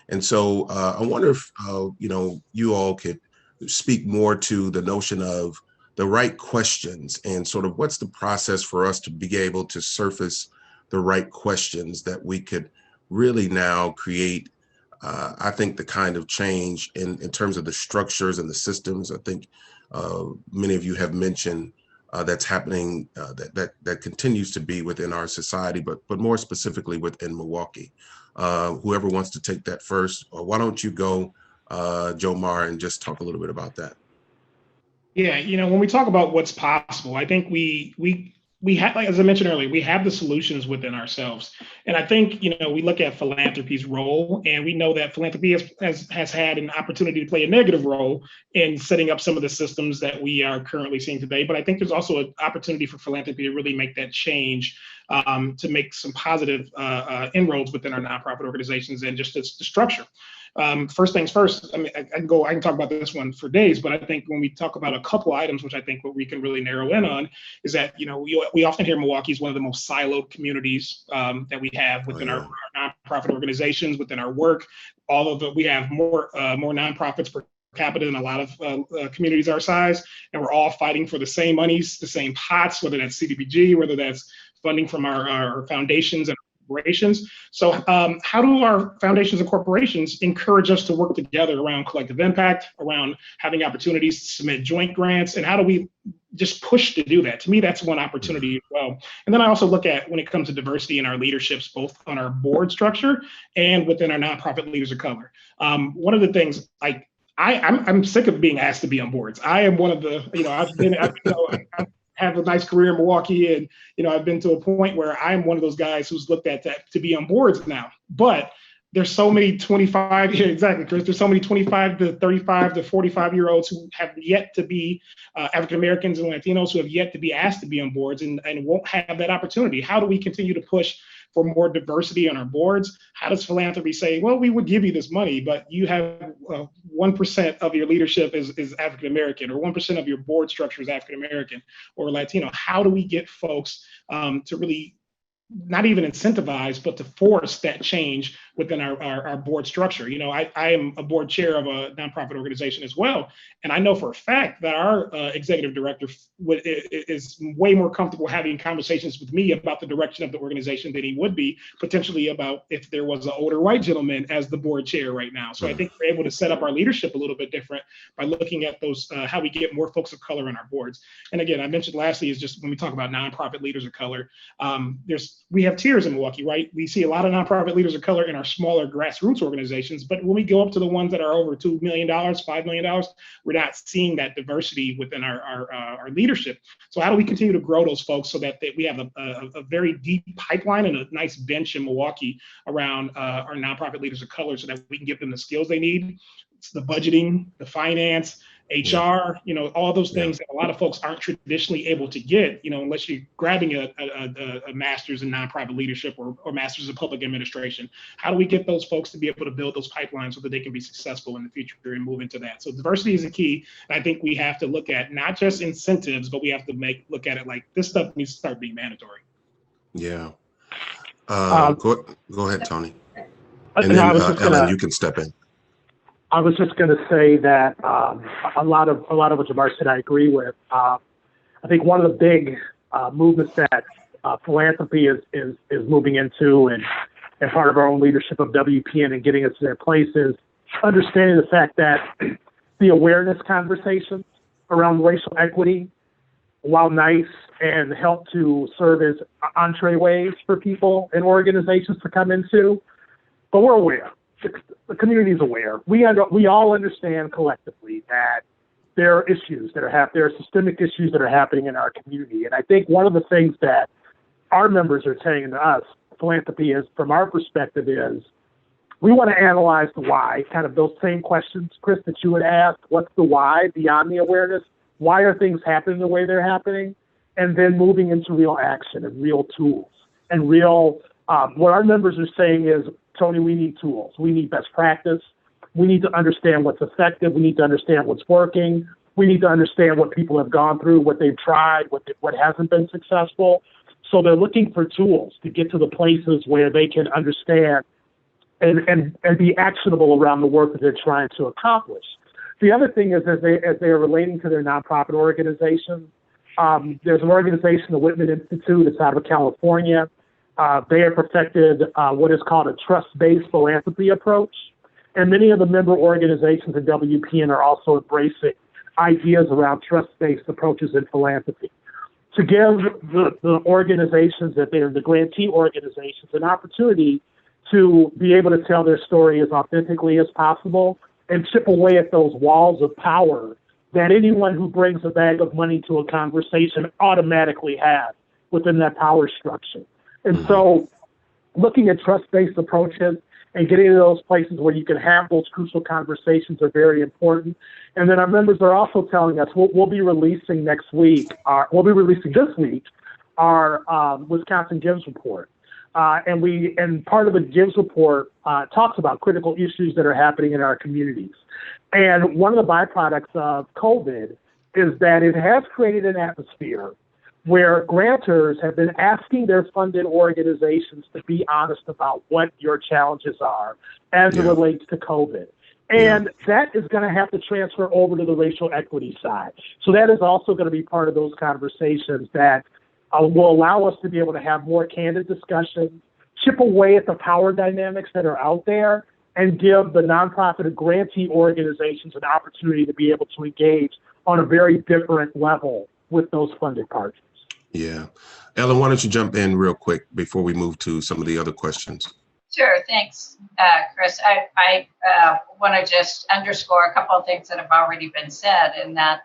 And so I wonder if you all could speak more to the notion of the right questions and sort of what's the process for us to be able to surface the right questions that we could really now create, I think, the kind of change in terms of the structures and the systems. I think many of you have mentioned that's happening, that continues to be within our society, but more specifically within Milwaukee. Whoever wants to take that first, or why don't you go, Jomar, and just talk a little bit about that? Yeah, when we talk about what's possible, I think we have, like, as I mentioned earlier, we have the solutions within ourselves. And I think, we look at philanthropy's role, and we know that philanthropy has had an opportunity to play a negative role in setting up some of the systems that we are currently seeing today. But I think there's also an opportunity for philanthropy to really make that change, to make some positive inroads within our nonprofit organizations and just the structure. First things first, I mean, I can talk about this one for days, but I think when we talk about a couple items, which I think what we can really narrow in on is that, we often hear Milwaukee is one of the most siloed communities that we have within our nonprofit organizations, within our work. We have more nonprofits per capita than a lot of communities our size, and we're all fighting for the same monies, the same pots, whether that's CDBG, whether that's funding from our foundations and corporations. So how do our foundations and corporations encourage us to work together around collective impact, around having opportunities to submit joint grants, and how do we just push to do that? To me, that's one opportunity as well. And then I also look at when it comes to diversity in our leaderships, both on our board structure and within our nonprofit leaders of color. One of the things, like, I'm sick of being asked to be on boards. I am one of the, I have a nice career in Milwaukee, and I've been to a point where I'm one of those guys who's looked at to be on boards now. But there's so many 25, yeah, exactly, Chris. There's so many 25 to 35 to 45-year-olds who have yet to be African Americans and Latinos who have yet to be asked to be on boards and won't have that opportunity. How do we continue to push for more diversity on our boards? How does philanthropy say, well, we would give you this money, but you have 1% of your leadership is African American, or 1% of your board structure is African American or Latino? How do we get folks to really not even incentivize, but to force that change within our board structure? I am a board chair of a nonprofit organization as well. And I know for a fact that our executive director is way more comfortable having conversations with me about the direction of the organization than he would be potentially about if there was an older white gentleman as the board chair right now. So I think we're able to set up our leadership a little bit different by looking at those, how we get more folks of color in our boards. And again, I mentioned lastly is just when we talk about nonprofit leaders of color, we have tiers in Milwaukee, right? We see a lot of nonprofit leaders of color in our smaller grassroots organizations, but when we go up to the ones that are over $2 million, $5 million, we're not seeing that diversity within our leadership. So how do we continue to grow those folks so that we have a very deep pipeline and a nice bench in Milwaukee around our nonprofit leaders of color so that we can give them the skills they need? It's the budgeting, the finance, HR, all those things that a lot of folks aren't traditionally able to get, unless you're grabbing a master's in nonprofit leadership or master's in public administration. How do we get those folks to be able to build those pipelines so that they can be successful in the future and move into that? So diversity is a key. And I think we have to look at not just incentives, but we have to look at it like this stuff needs to start being mandatory. Yeah. Go ahead, Tony. And then Ellen, you can step in. I was just going to say that a lot of what Jamar said, I agree with. I think one of the big movements that philanthropy is moving into, and part of our own leadership of WPN and getting us to their place, is understanding the fact that the awareness conversations around racial equity, while nice and help to serve as entryways for people and organizations to come into, but we're aware. The community is aware. We all understand collectively that there are issues that there are systemic issues that are happening in our community. And I think one of the things that our members are saying to us, philanthropy is, from our perspective, is we want to analyze the why, kind of those same questions, Chris, that you would ask. What's the why beyond the awareness? Why are things happening the way they're happening? And then moving into real action and real tools and real, what our members are saying is, Tony, we need tools. We need best practice. We need to understand what's effective. We need to understand what's working. We need to understand what people have gone through, what they've tried, what hasn't been successful. So they're looking for tools to get to the places where they can understand and be actionable around the work that they're trying to accomplish. The other thing is, as they are relating to their nonprofit organizations, there's an organization, the Whitman Institute, it's out of California. They have perfected what is called a trust-based philanthropy approach. And many of the member organizations in WPN are also embracing ideas around trust-based approaches in philanthropy to give the organizations that they're the grantee organizations an opportunity to be able to tell their story as authentically as possible and chip away at those walls of power that anyone who brings a bag of money to a conversation automatically has within that power structure. And so looking at trust-based approaches and getting to those places where you can have those crucial conversations are very important. And then our members are also telling us we'll be releasing this week, our Wisconsin Gives Report. And part of the Gives Report talks about critical issues that are happening in our communities. And one of the byproducts of COVID is that it has created an atmosphere where grantors have been asking their funded organizations to be honest about what your challenges are as it relates to COVID. And that is going to have to transfer over to the racial equity side. So that is also going to be part of those conversations that will allow us to be able to have more candid discussions, chip away at the power dynamics that are out there, and give the nonprofit and grantee organizations an opportunity to be able to engage on a very different level with those funded partners. Yeah. Ellen, why don't you jump in real quick before we move to some of the other questions? Sure. Thanks, Chris. I want to just underscore a couple of things that have already been said, and that,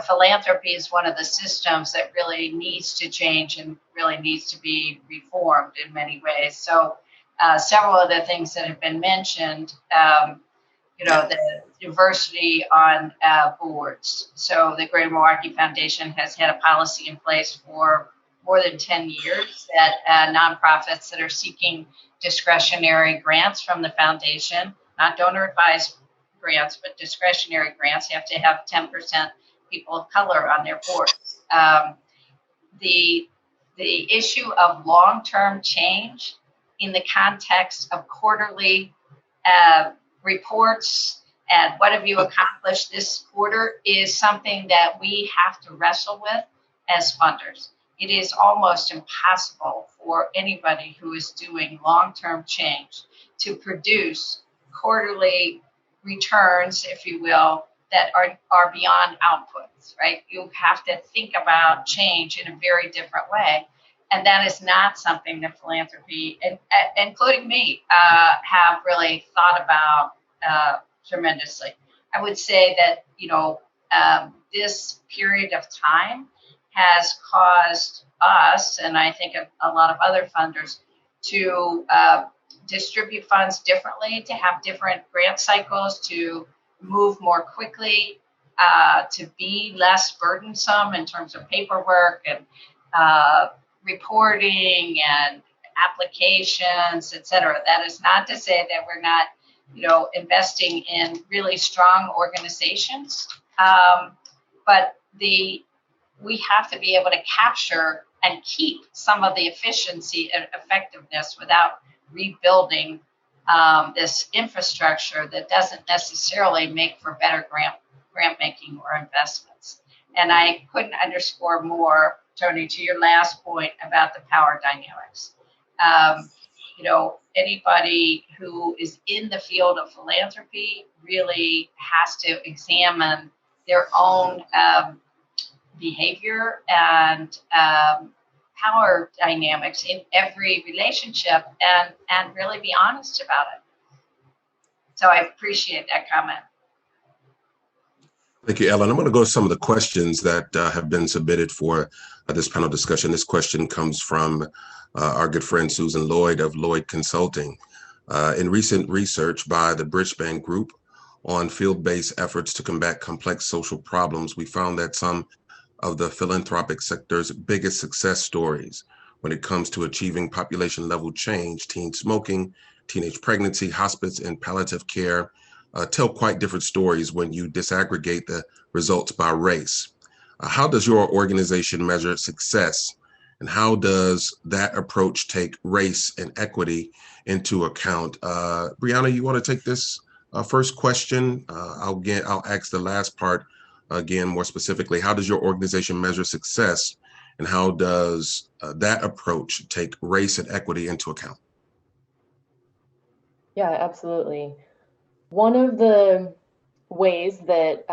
philanthropy is one of the systems that really needs to change and really needs to be reformed in many ways. So several of the things that have been mentioned, the diversity on boards. So the Greater Milwaukee Foundation has had a policy in place for more than 10 years that nonprofits that are seeking discretionary grants from the foundation, not donor advised grants, but discretionary grants, have to have 10% people of color on their boards. The issue of long-term change in the context of quarterly reports and what have you accomplished this quarter is something that we have to wrestle with as funders. It is almost impossible for anybody who is doing long-term change to produce quarterly returns, if you will, that are beyond outputs, right? You have to think about change in a very different way. And that is not something that philanthropy, including me, have really thought about tremendously. I would say that, this period of time has caused us, and I think a lot of other funders, to distribute funds differently, to have different grant cycles, to move more quickly, to be less burdensome in terms of paperwork and reporting and applications, et cetera. That is not to say that we're not, investing in really strong organizations, but we have to be able to capture and keep some of the efficiency and effectiveness without rebuilding this infrastructure that doesn't necessarily make for better grant making or investments. And I couldn't underscore more, Tony, to your last point about the power dynamics. Anybody who is in the field of philanthropy really has to examine their own behavior and power dynamics in every relationship and really be honest about it. So I appreciate that comment. Thank you, Ellen. I'm going to go to some of the questions that have been submitted for this panel discussion. This question comes from our good friend Susan Lloyd of Lloyd Consulting. In recent research by the Bridgebane Group on field-based efforts to combat complex social problems, we found that some of the philanthropic sector's biggest success stories when it comes to achieving population-level change, teen smoking, teenage pregnancy, hospice, and palliative care, tell quite different stories when you disaggregate the results by race. How does your organization measure success, and how does that approach take race and equity into account? Brianna, you want to take this first question? I'll ask the last part again more specifically. How does your organization measure success, and how does that approach take race and equity into account? Yeah, absolutely. One of the ways that,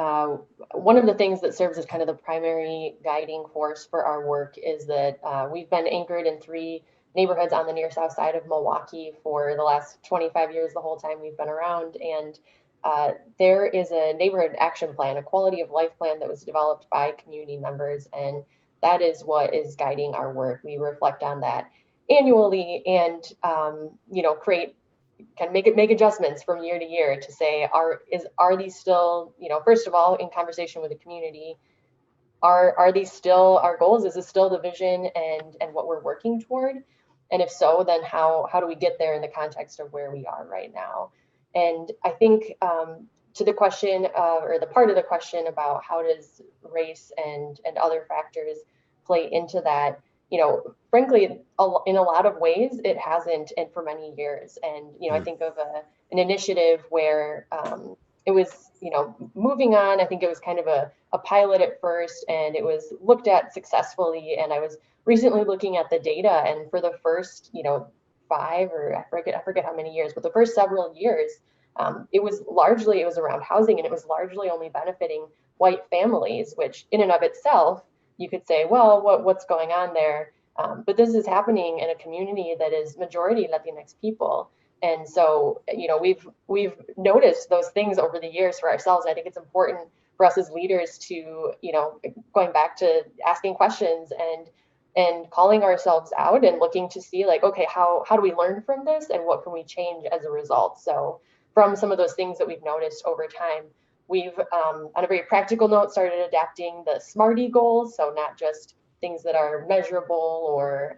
one of the things that serves as kind of the primary guiding force for our work is that we've been anchored in 3 neighborhoods on the near south side of Milwaukee for the last 25 years, the whole time we've been around. And there is a neighborhood action plan, a quality of life plan that was developed by community members. And that is what is guiding our work. We reflect on that annually and, make adjustments from year to year to say, are these still, first of all, in conversation with the community, are these still our goals? Is this still the vision and what we're working toward? And if so, then how do we get there in the context of where we are right now? And I think to the question or the part of the question about how does race and other factors play into that, frankly, in a lot of ways, it hasn't, and for many years. And, I think of an initiative where it was, moving on. I think it was kind of a pilot at first, and it was looked at successfully. And I was recently looking at the data, and for the first, 5 or I forget how many years, but the first several years, it was around housing, and it was largely only benefiting white families, which in and of itself, you could say, well, what's going on there? But this is happening in a community that is majority Latinx people. And so, we've noticed those things over the years for ourselves. I think it's important for us as leaders to, going back to asking questions and calling ourselves out and looking to see like, okay, how do we learn from this and what can we change as a result? So from some of those things that we've noticed over time, we've, on a very practical note, started adapting the SMARTY goals. So not just things that are measurable or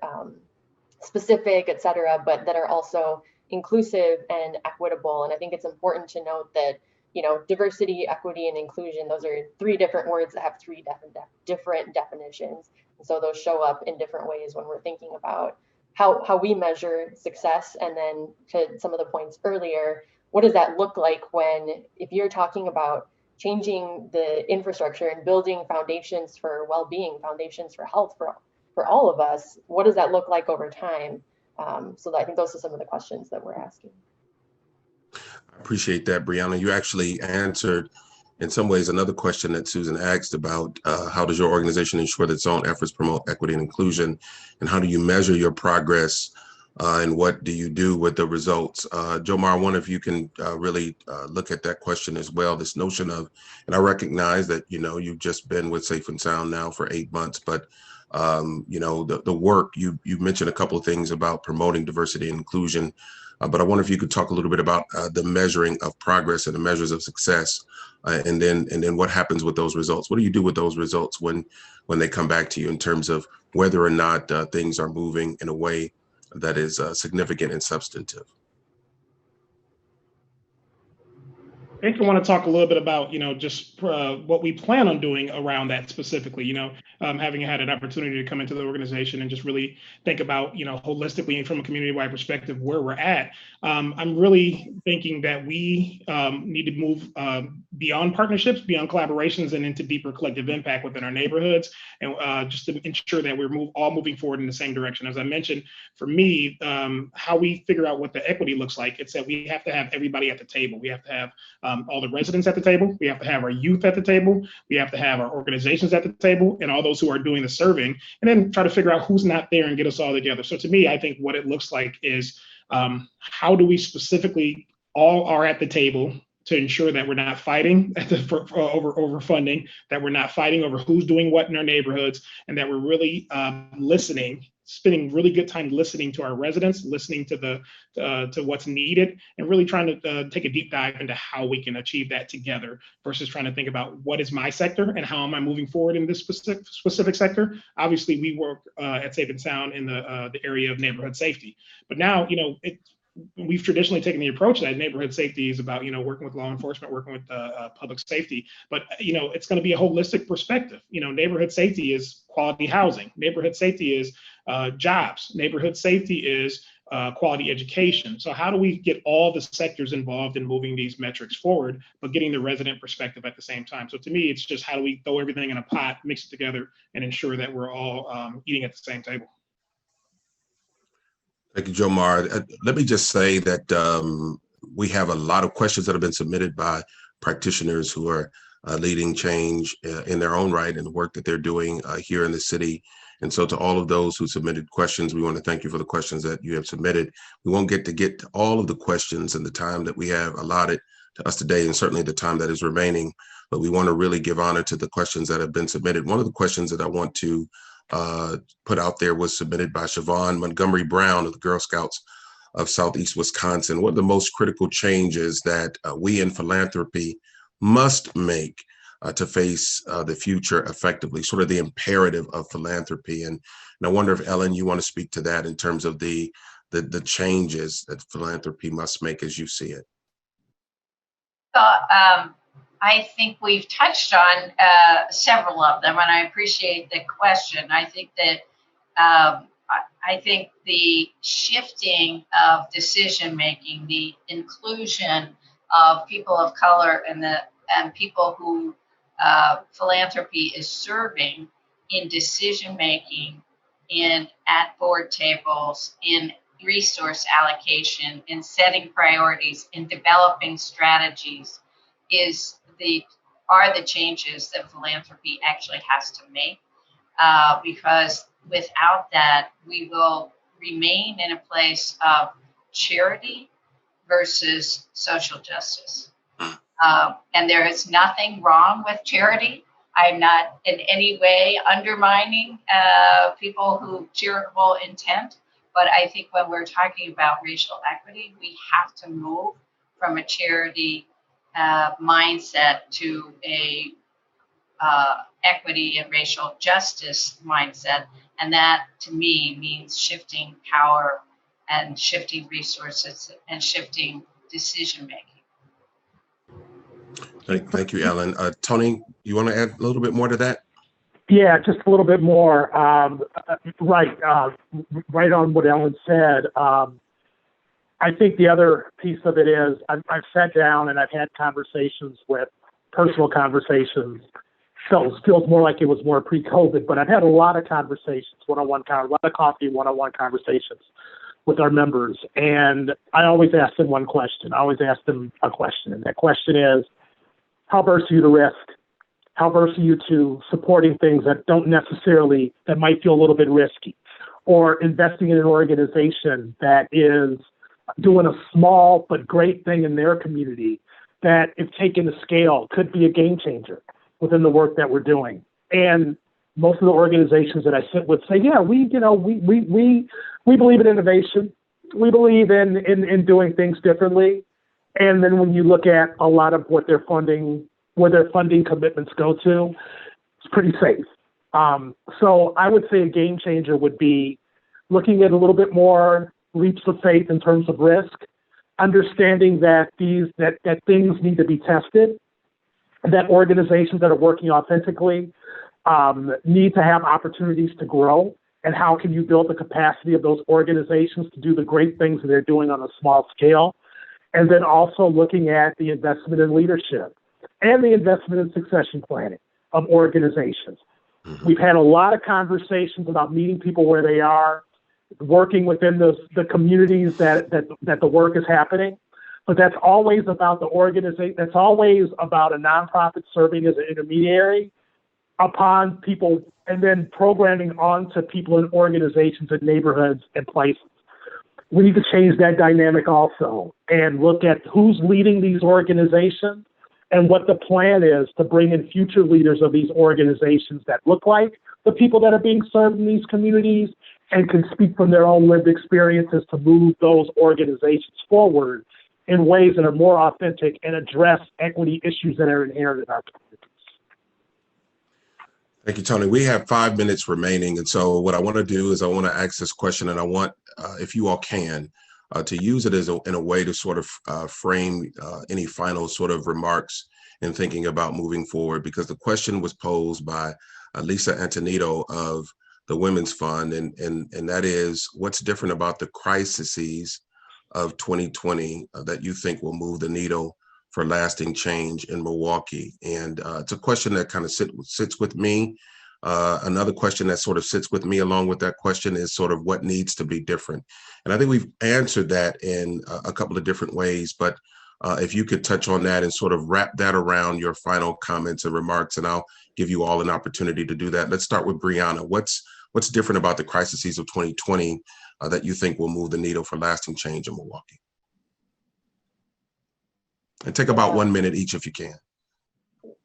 specific, et cetera, but that are also inclusive and equitable. And I think it's important to note that, diversity, equity, and inclusion, those are 3 different words that have 3 different definitions. And so those show up in different ways when we're thinking about how we measure success. And then to some of the points earlier, what does that look like if you're talking about changing the infrastructure and building foundations for well-being, foundations for health for all of us, what does that look like over time? So I think those are some of the questions that we're asking. I appreciate that, Brianna. You actually answered, in some ways, another question that Susan asked about how does your organization ensure that its own efforts promote equity and inclusion, and how do you measure your progress, and what do you do with the results? Jomar, I wonder if you can really look at that question as well, this notion of, and I recognize that, you've just been with Safe and Sound now for 8 months, but the work, you mentioned a couple of things about promoting diversity and inclusion But I wonder if you could talk a little bit about the measuring of progress and the measures of success, and then what happens with those results. What do you do with those results when they come back to you in terms of whether or not things are moving in a way that is significant and substantive? I think I want to talk a little bit about, just what we plan on doing around that specifically, having had an opportunity to come into the organization and just really think about, holistically and from a community-wide perspective where we're at. I'm really thinking that we need to move beyond partnerships, beyond collaborations, and into deeper collective impact within our neighborhoods, and just to ensure that we're all moving forward in the same direction. As I mentioned, for me, how we figure out what the equity looks like, it's that we have to have everybody at the table. We have to have all the residents at the table. We have to have our youth at the table. We have to have our organizations at the table and all those who are doing the serving, and then try to figure out who's not there and get us all together. So to me, I think what it looks like is how do we specifically all are at the table to ensure that we're not fighting over funding, that we're not fighting over who's doing what in our neighborhoods, and that we're really listening, spending really good time listening to our residents, listening to to what's needed, and really trying to take a deep dive into how we can achieve that together versus trying to think about what is my sector and how am I moving forward in this specific sector. Obviously, we work at Safe and Sound in the area of neighborhood safety, but now we've traditionally taken the approach that neighborhood safety is about, working with law enforcement, working with public safety, but it's going to be a holistic perspective. Neighborhood safety is quality housing. Neighborhood safety is jobs. Neighborhood safety is quality education. So how do we get all the sectors involved in moving these metrics forward, but getting the resident perspective at the same time? So to me, it's just how do we throw everything in a pot, mix it together, and ensure that we're all eating at the same table. Thank you, Jomar. Let me just say that we have a lot of questions that have been submitted by practitioners who are leading change in their own right and the work that they're doing here in the city. And so to all of those who submitted questions, we want to thank you for the questions that you have submitted. We won't get to all of the questions in the time that we have allotted to us today, and certainly the time that is remaining, but we want to really give honor to the questions that have been submitted. One of the questions that I want to put out there was submitted by Siobhan Montgomery Brown of the Girl Scouts of Southeast Wisconsin. What are the most critical changes that we in philanthropy must make to face the future effectively, sort of the imperative of philanthropy? And I wonder if, Ellen, you want to speak to that in terms of the changes that philanthropy must make as you see it. I think we've touched on several of them, and I appreciate the question. I think that I think the shifting of decision making, the inclusion of people of color and people who philanthropy is serving in decision making, at board tables, in resource allocation, in setting priorities, in developing strategies, are the changes that philanthropy actually has to make, because without that, we will remain in a place of charity versus social justice. And there is nothing wrong with charity. I'm not in any way undermining people who charitable intent, but I think when we're talking about racial equity, we have to move from a charity mindset to a equity and racial justice mindset. And that, to me, means shifting power and shifting resources and shifting decision making. Thank you, Ellen. Tony, you want to add a little bit more to that? Yeah, just a little bit more. Right on what Ellen said. I think the other piece of it is I've sat down and I've had personal conversations. Feels more like it was more pre-COVID, but I've had a lot of conversations, a lot of coffee, one-on-one conversations with our members. And I always ask them one question. I always ask them a question. And that question is, how averse are you to risk? How averse are you to supporting things that might feel a little bit risky, or investing in an organization that is doing a small but great thing in their community that, if taken to scale, could be a game changer within the work that we're doing? And most of the organizations that I sit with say, yeah, we believe in innovation. we believe in doing things differently. And then when you look at a lot of what their funding commitments go to, it's pretty safe. So I would say a game changer would be looking at a little bit more leaps of faith in terms of risk, understanding that that things need to be tested, that organizations that are working authentically need to have opportunities to grow, and how can you build the capacity of those organizations to do the great things that they're doing on a small scale. And then also looking at the investment in leadership and the investment in succession planning of organizations. Mm-hmm. We've had a lot of conversations about meeting people where they are, working within the communities that the work is happening. But that's always about the organization. That's always about a nonprofit serving as an intermediary upon people, and then programming onto people in organizations and neighborhoods and places. We need to change that dynamic also and look at who's leading these organizations and what the plan is to bring in future leaders of these organizations that look like the people that are being served in these communities and can speak from their own lived experiences to move those organizations forward in ways that are more authentic and address equity issues that are inherent in our communities. Thank you, Tony. We have 5 minutes remaining. And so what I want to do is I want to ask this question, and I want, if you all can, to use it in a way to sort of frame any final sort of remarks in thinking about moving forward, because the question was posed by Lisa Antonito of the Women's Fund, and that is, what's different about the crises of 2020 that you think will move the needle for lasting change in Milwaukee? And it's a question that kind of sits with me. Another question that sort of sits with me along with that question is sort of what needs to be different. And I think we've answered that in a couple of different ways, but if you could touch on that and sort of wrap that around your final comments and remarks, and I'll give you all an opportunity to do that. Let's start with Brianna. What's different about the crises of 2020 that you think will move the needle for lasting change in Milwaukee? And take about 1 minute each if you can.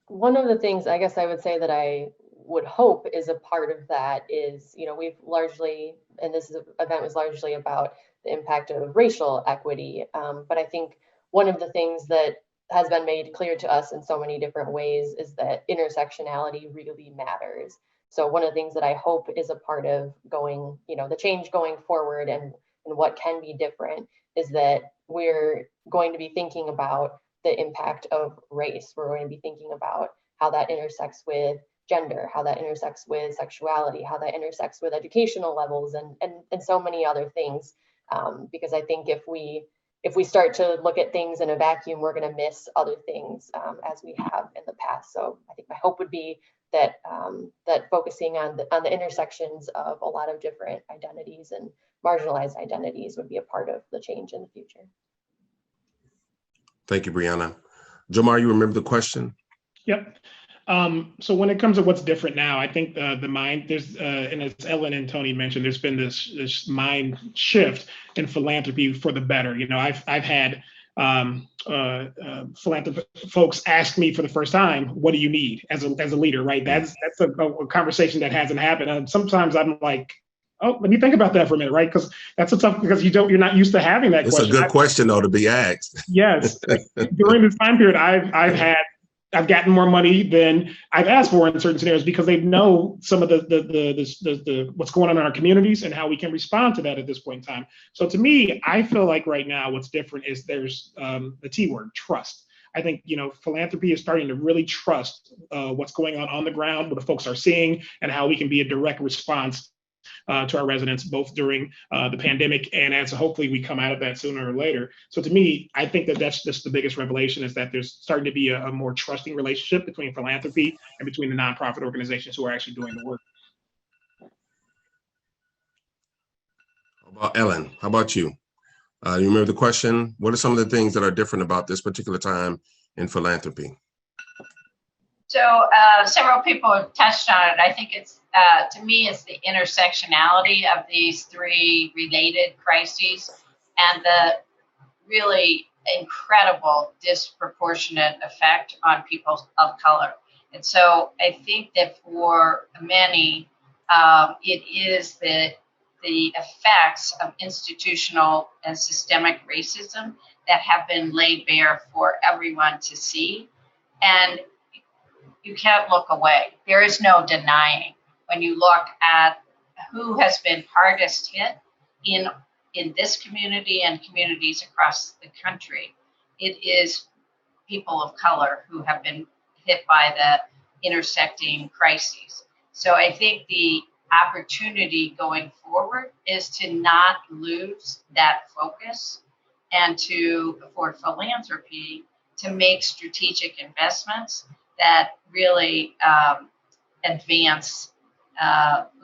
One of the things I guess I would say that I would hope is a part of that is, we've largely, and this event was largely about the impact of racial equity. But I think one of the things that has been made clear to us in so many different ways is that intersectionality really matters. So one of the things that I hope is a part of going, the change going forward and what can be different is that we're going to be thinking about the impact of race. We're going to be thinking about how that intersects with gender, how that intersects with sexuality, how that intersects with educational levels and so many other things. Because I think if we start to look at things in a vacuum, we're going to miss other things as we have in the past. So I think my hope would be that that focusing on the intersections of a lot of different identities and marginalized identities would be a part of the change in the future. Thank you, Brianna. Jomar, you remember the question? Yep. So when it comes to what's different now, I think the mind, there's, and as Ellen and Tony mentioned, there's been this mind shift in philanthropy for the better. I've had philanthropy folks ask me for the first time, what do you need as a leader, right? That's a conversation that hasn't happened. And sometimes I'm like, oh, let me think about that for a minute, right? Because that's because you're not used to having that question. It's a good question though to be asked. Yes. During this time period, I've gotten more money than I've asked for in certain scenarios because they know some of the what's going on in our communities and how we can respond to that at this point in time. So to me, I feel like right now what's different is there's the T word, trust. I think, philanthropy is starting to really trust what's going on the ground, what the folks are seeing, and how we can be a direct response to our residents, both during the pandemic and as hopefully we come out of that sooner or later. So to me, I think that's just the biggest revelation is that there's starting to be a more trusting relationship between philanthropy and between the nonprofit organizations who are actually doing the work. How about Ellen? How about you? You remember the question? What are some of the things that are different about this particular time in philanthropy? So several people have touched on it. I think it's, to me, it's the intersectionality of these three related crises and the really incredible disproportionate effect on people of color. And so I think that for many, it is the the effects of institutional and systemic racism that have been laid bare for everyone to see. And you can't look away. There is no denying when you look at who has been hardest hit in this community and communities across the country. It is people of color who have been hit by the intersecting crises. So I think the opportunity going forward is to not lose that focus and for philanthropy to make strategic investments that really advance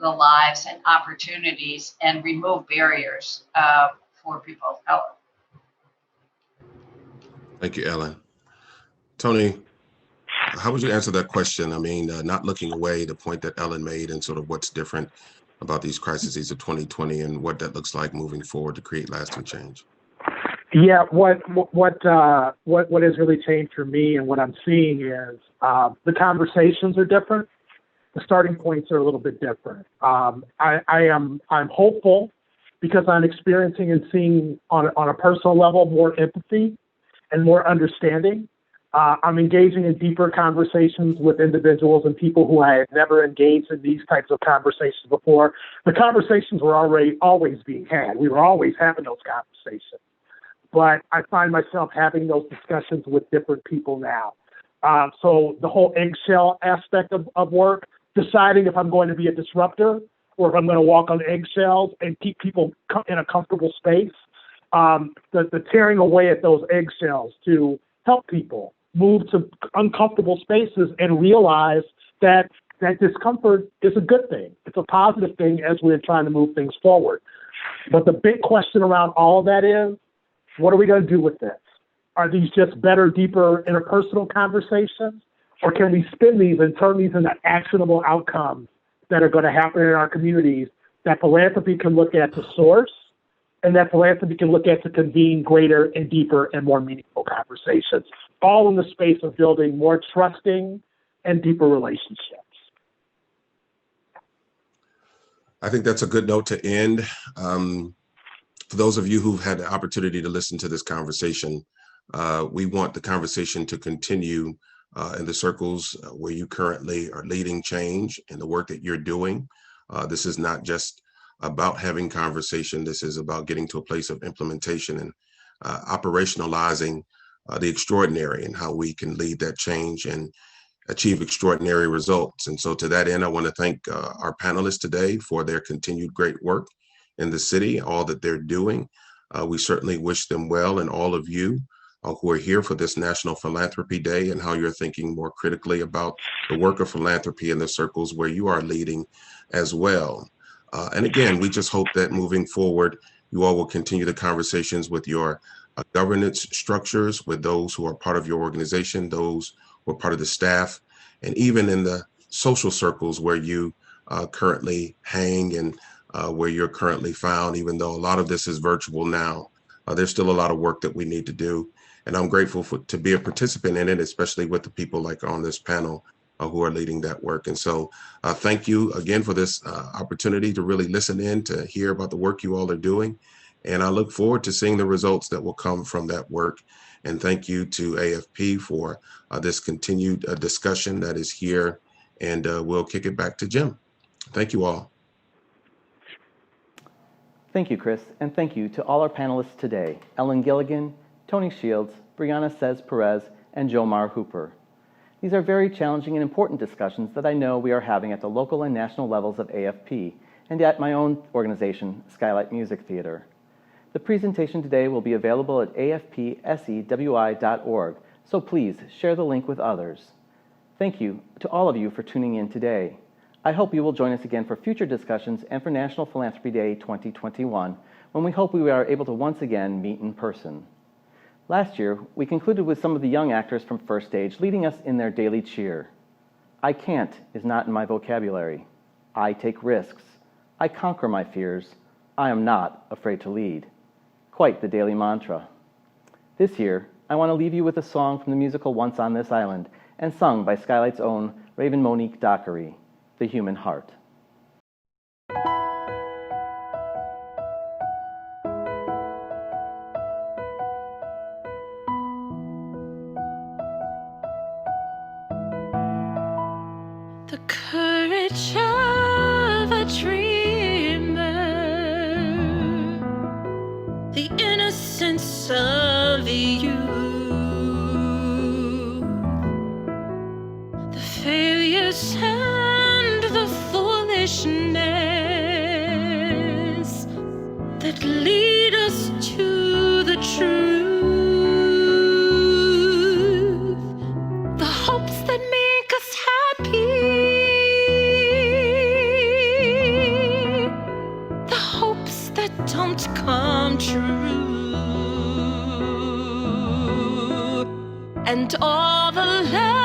the lives and opportunities and remove barriers for people of color. Thank you, Ellen. Tony, how would you answer that question? I mean, not looking away, the point that Ellen made and sort of what's different about these crises of 2020 and what that looks like moving forward to create lasting change. Yeah, what has really changed for me and what I'm seeing is the conversations are different. The starting points are a little bit different. I'm hopeful because I'm experiencing and seeing on a personal level more empathy and more understanding. I'm engaging in deeper conversations with individuals and people who I had never engaged in these types of conversations before. The conversations were always being had. We were always having those conversations. But I find myself having those discussions with different people now. So the whole eggshell aspect of work, deciding if I'm going to be a disruptor or if I'm going to walk on eggshells and keep people in a comfortable space, the tearing away at those eggshells to help people move to uncomfortable spaces and realize that discomfort is a good thing. It's a positive thing as we're trying to move things forward. But the big question around all of that is, what are we going to do with this? Are these just better, deeper interpersonal conversations? Or can we spin these and turn these into actionable outcomes that are going to happen in our communities that philanthropy can look at to source and that philanthropy can look at to convene greater and deeper and more meaningful conversations, all in the space of building more trusting and deeper relationships. I think that's a good note to end. For those of you who've had the opportunity to listen to this conversation, we want the conversation to continue in the circles where you currently are leading change in the work that you're doing. This is not just about having conversation. This is about getting to a place of implementation and operationalizing the extraordinary and how we can lead that change and achieve extraordinary results. And so to that end, I want to thank our panelists today for their continued great work in the city, all that they're doing. We certainly wish them well, and all of you who are here for this National Philanthropy Day and how you're thinking more critically about the work of philanthropy in the circles where you are leading as well. And again, we just hope that moving forward, you all will continue the conversations with your governance structures, with those who are part of your organization, those who are part of the staff, and even in the social circles where you currently hang and where you're currently found. Even though a lot of this is virtual now, there's still a lot of work that we need to do. And I'm grateful to be a participant in it, especially with the people like on this panel who are leading that work. And so thank you again for this opportunity to really listen in, to hear about the work you all are doing. And I look forward to seeing the results that will come from that work. And thank you to AFP for this continued discussion that is here. And we'll kick it back to Jim. Thank you all. Thank you, Chris, and thank you to all our panelists today, Ellen Gilligan, Tony Shields, Brianna Saz-Perez, and Jomar Hooper. These are very challenging and important discussions that I know we are having at the local and national levels of AFP and at my own organization, Skylight Music Theater. The presentation today will be available at AFPSEWI.org, so please share the link with others. Thank you to all of you for tuning in today. I hope you will join us again for future discussions and for National Philanthropy Day 2021, when we hope we are able to once again meet in person. Last year, we concluded with some of the young actors from First Stage leading us in their daily cheer. I can't is not in my vocabulary. I take risks. I conquer my fears. I am not afraid to lead. Quite the daily mantra. This year, I want to leave you with a song from the musical Once on This Island and sung by Skylight's own Raven Monique Dockery, The Human Heart. the courage of a dreamer, the innocence of you, the failures and the foolishness that lead us to the truth, the hopes that make us happy, the hopes that don't come true, and all the love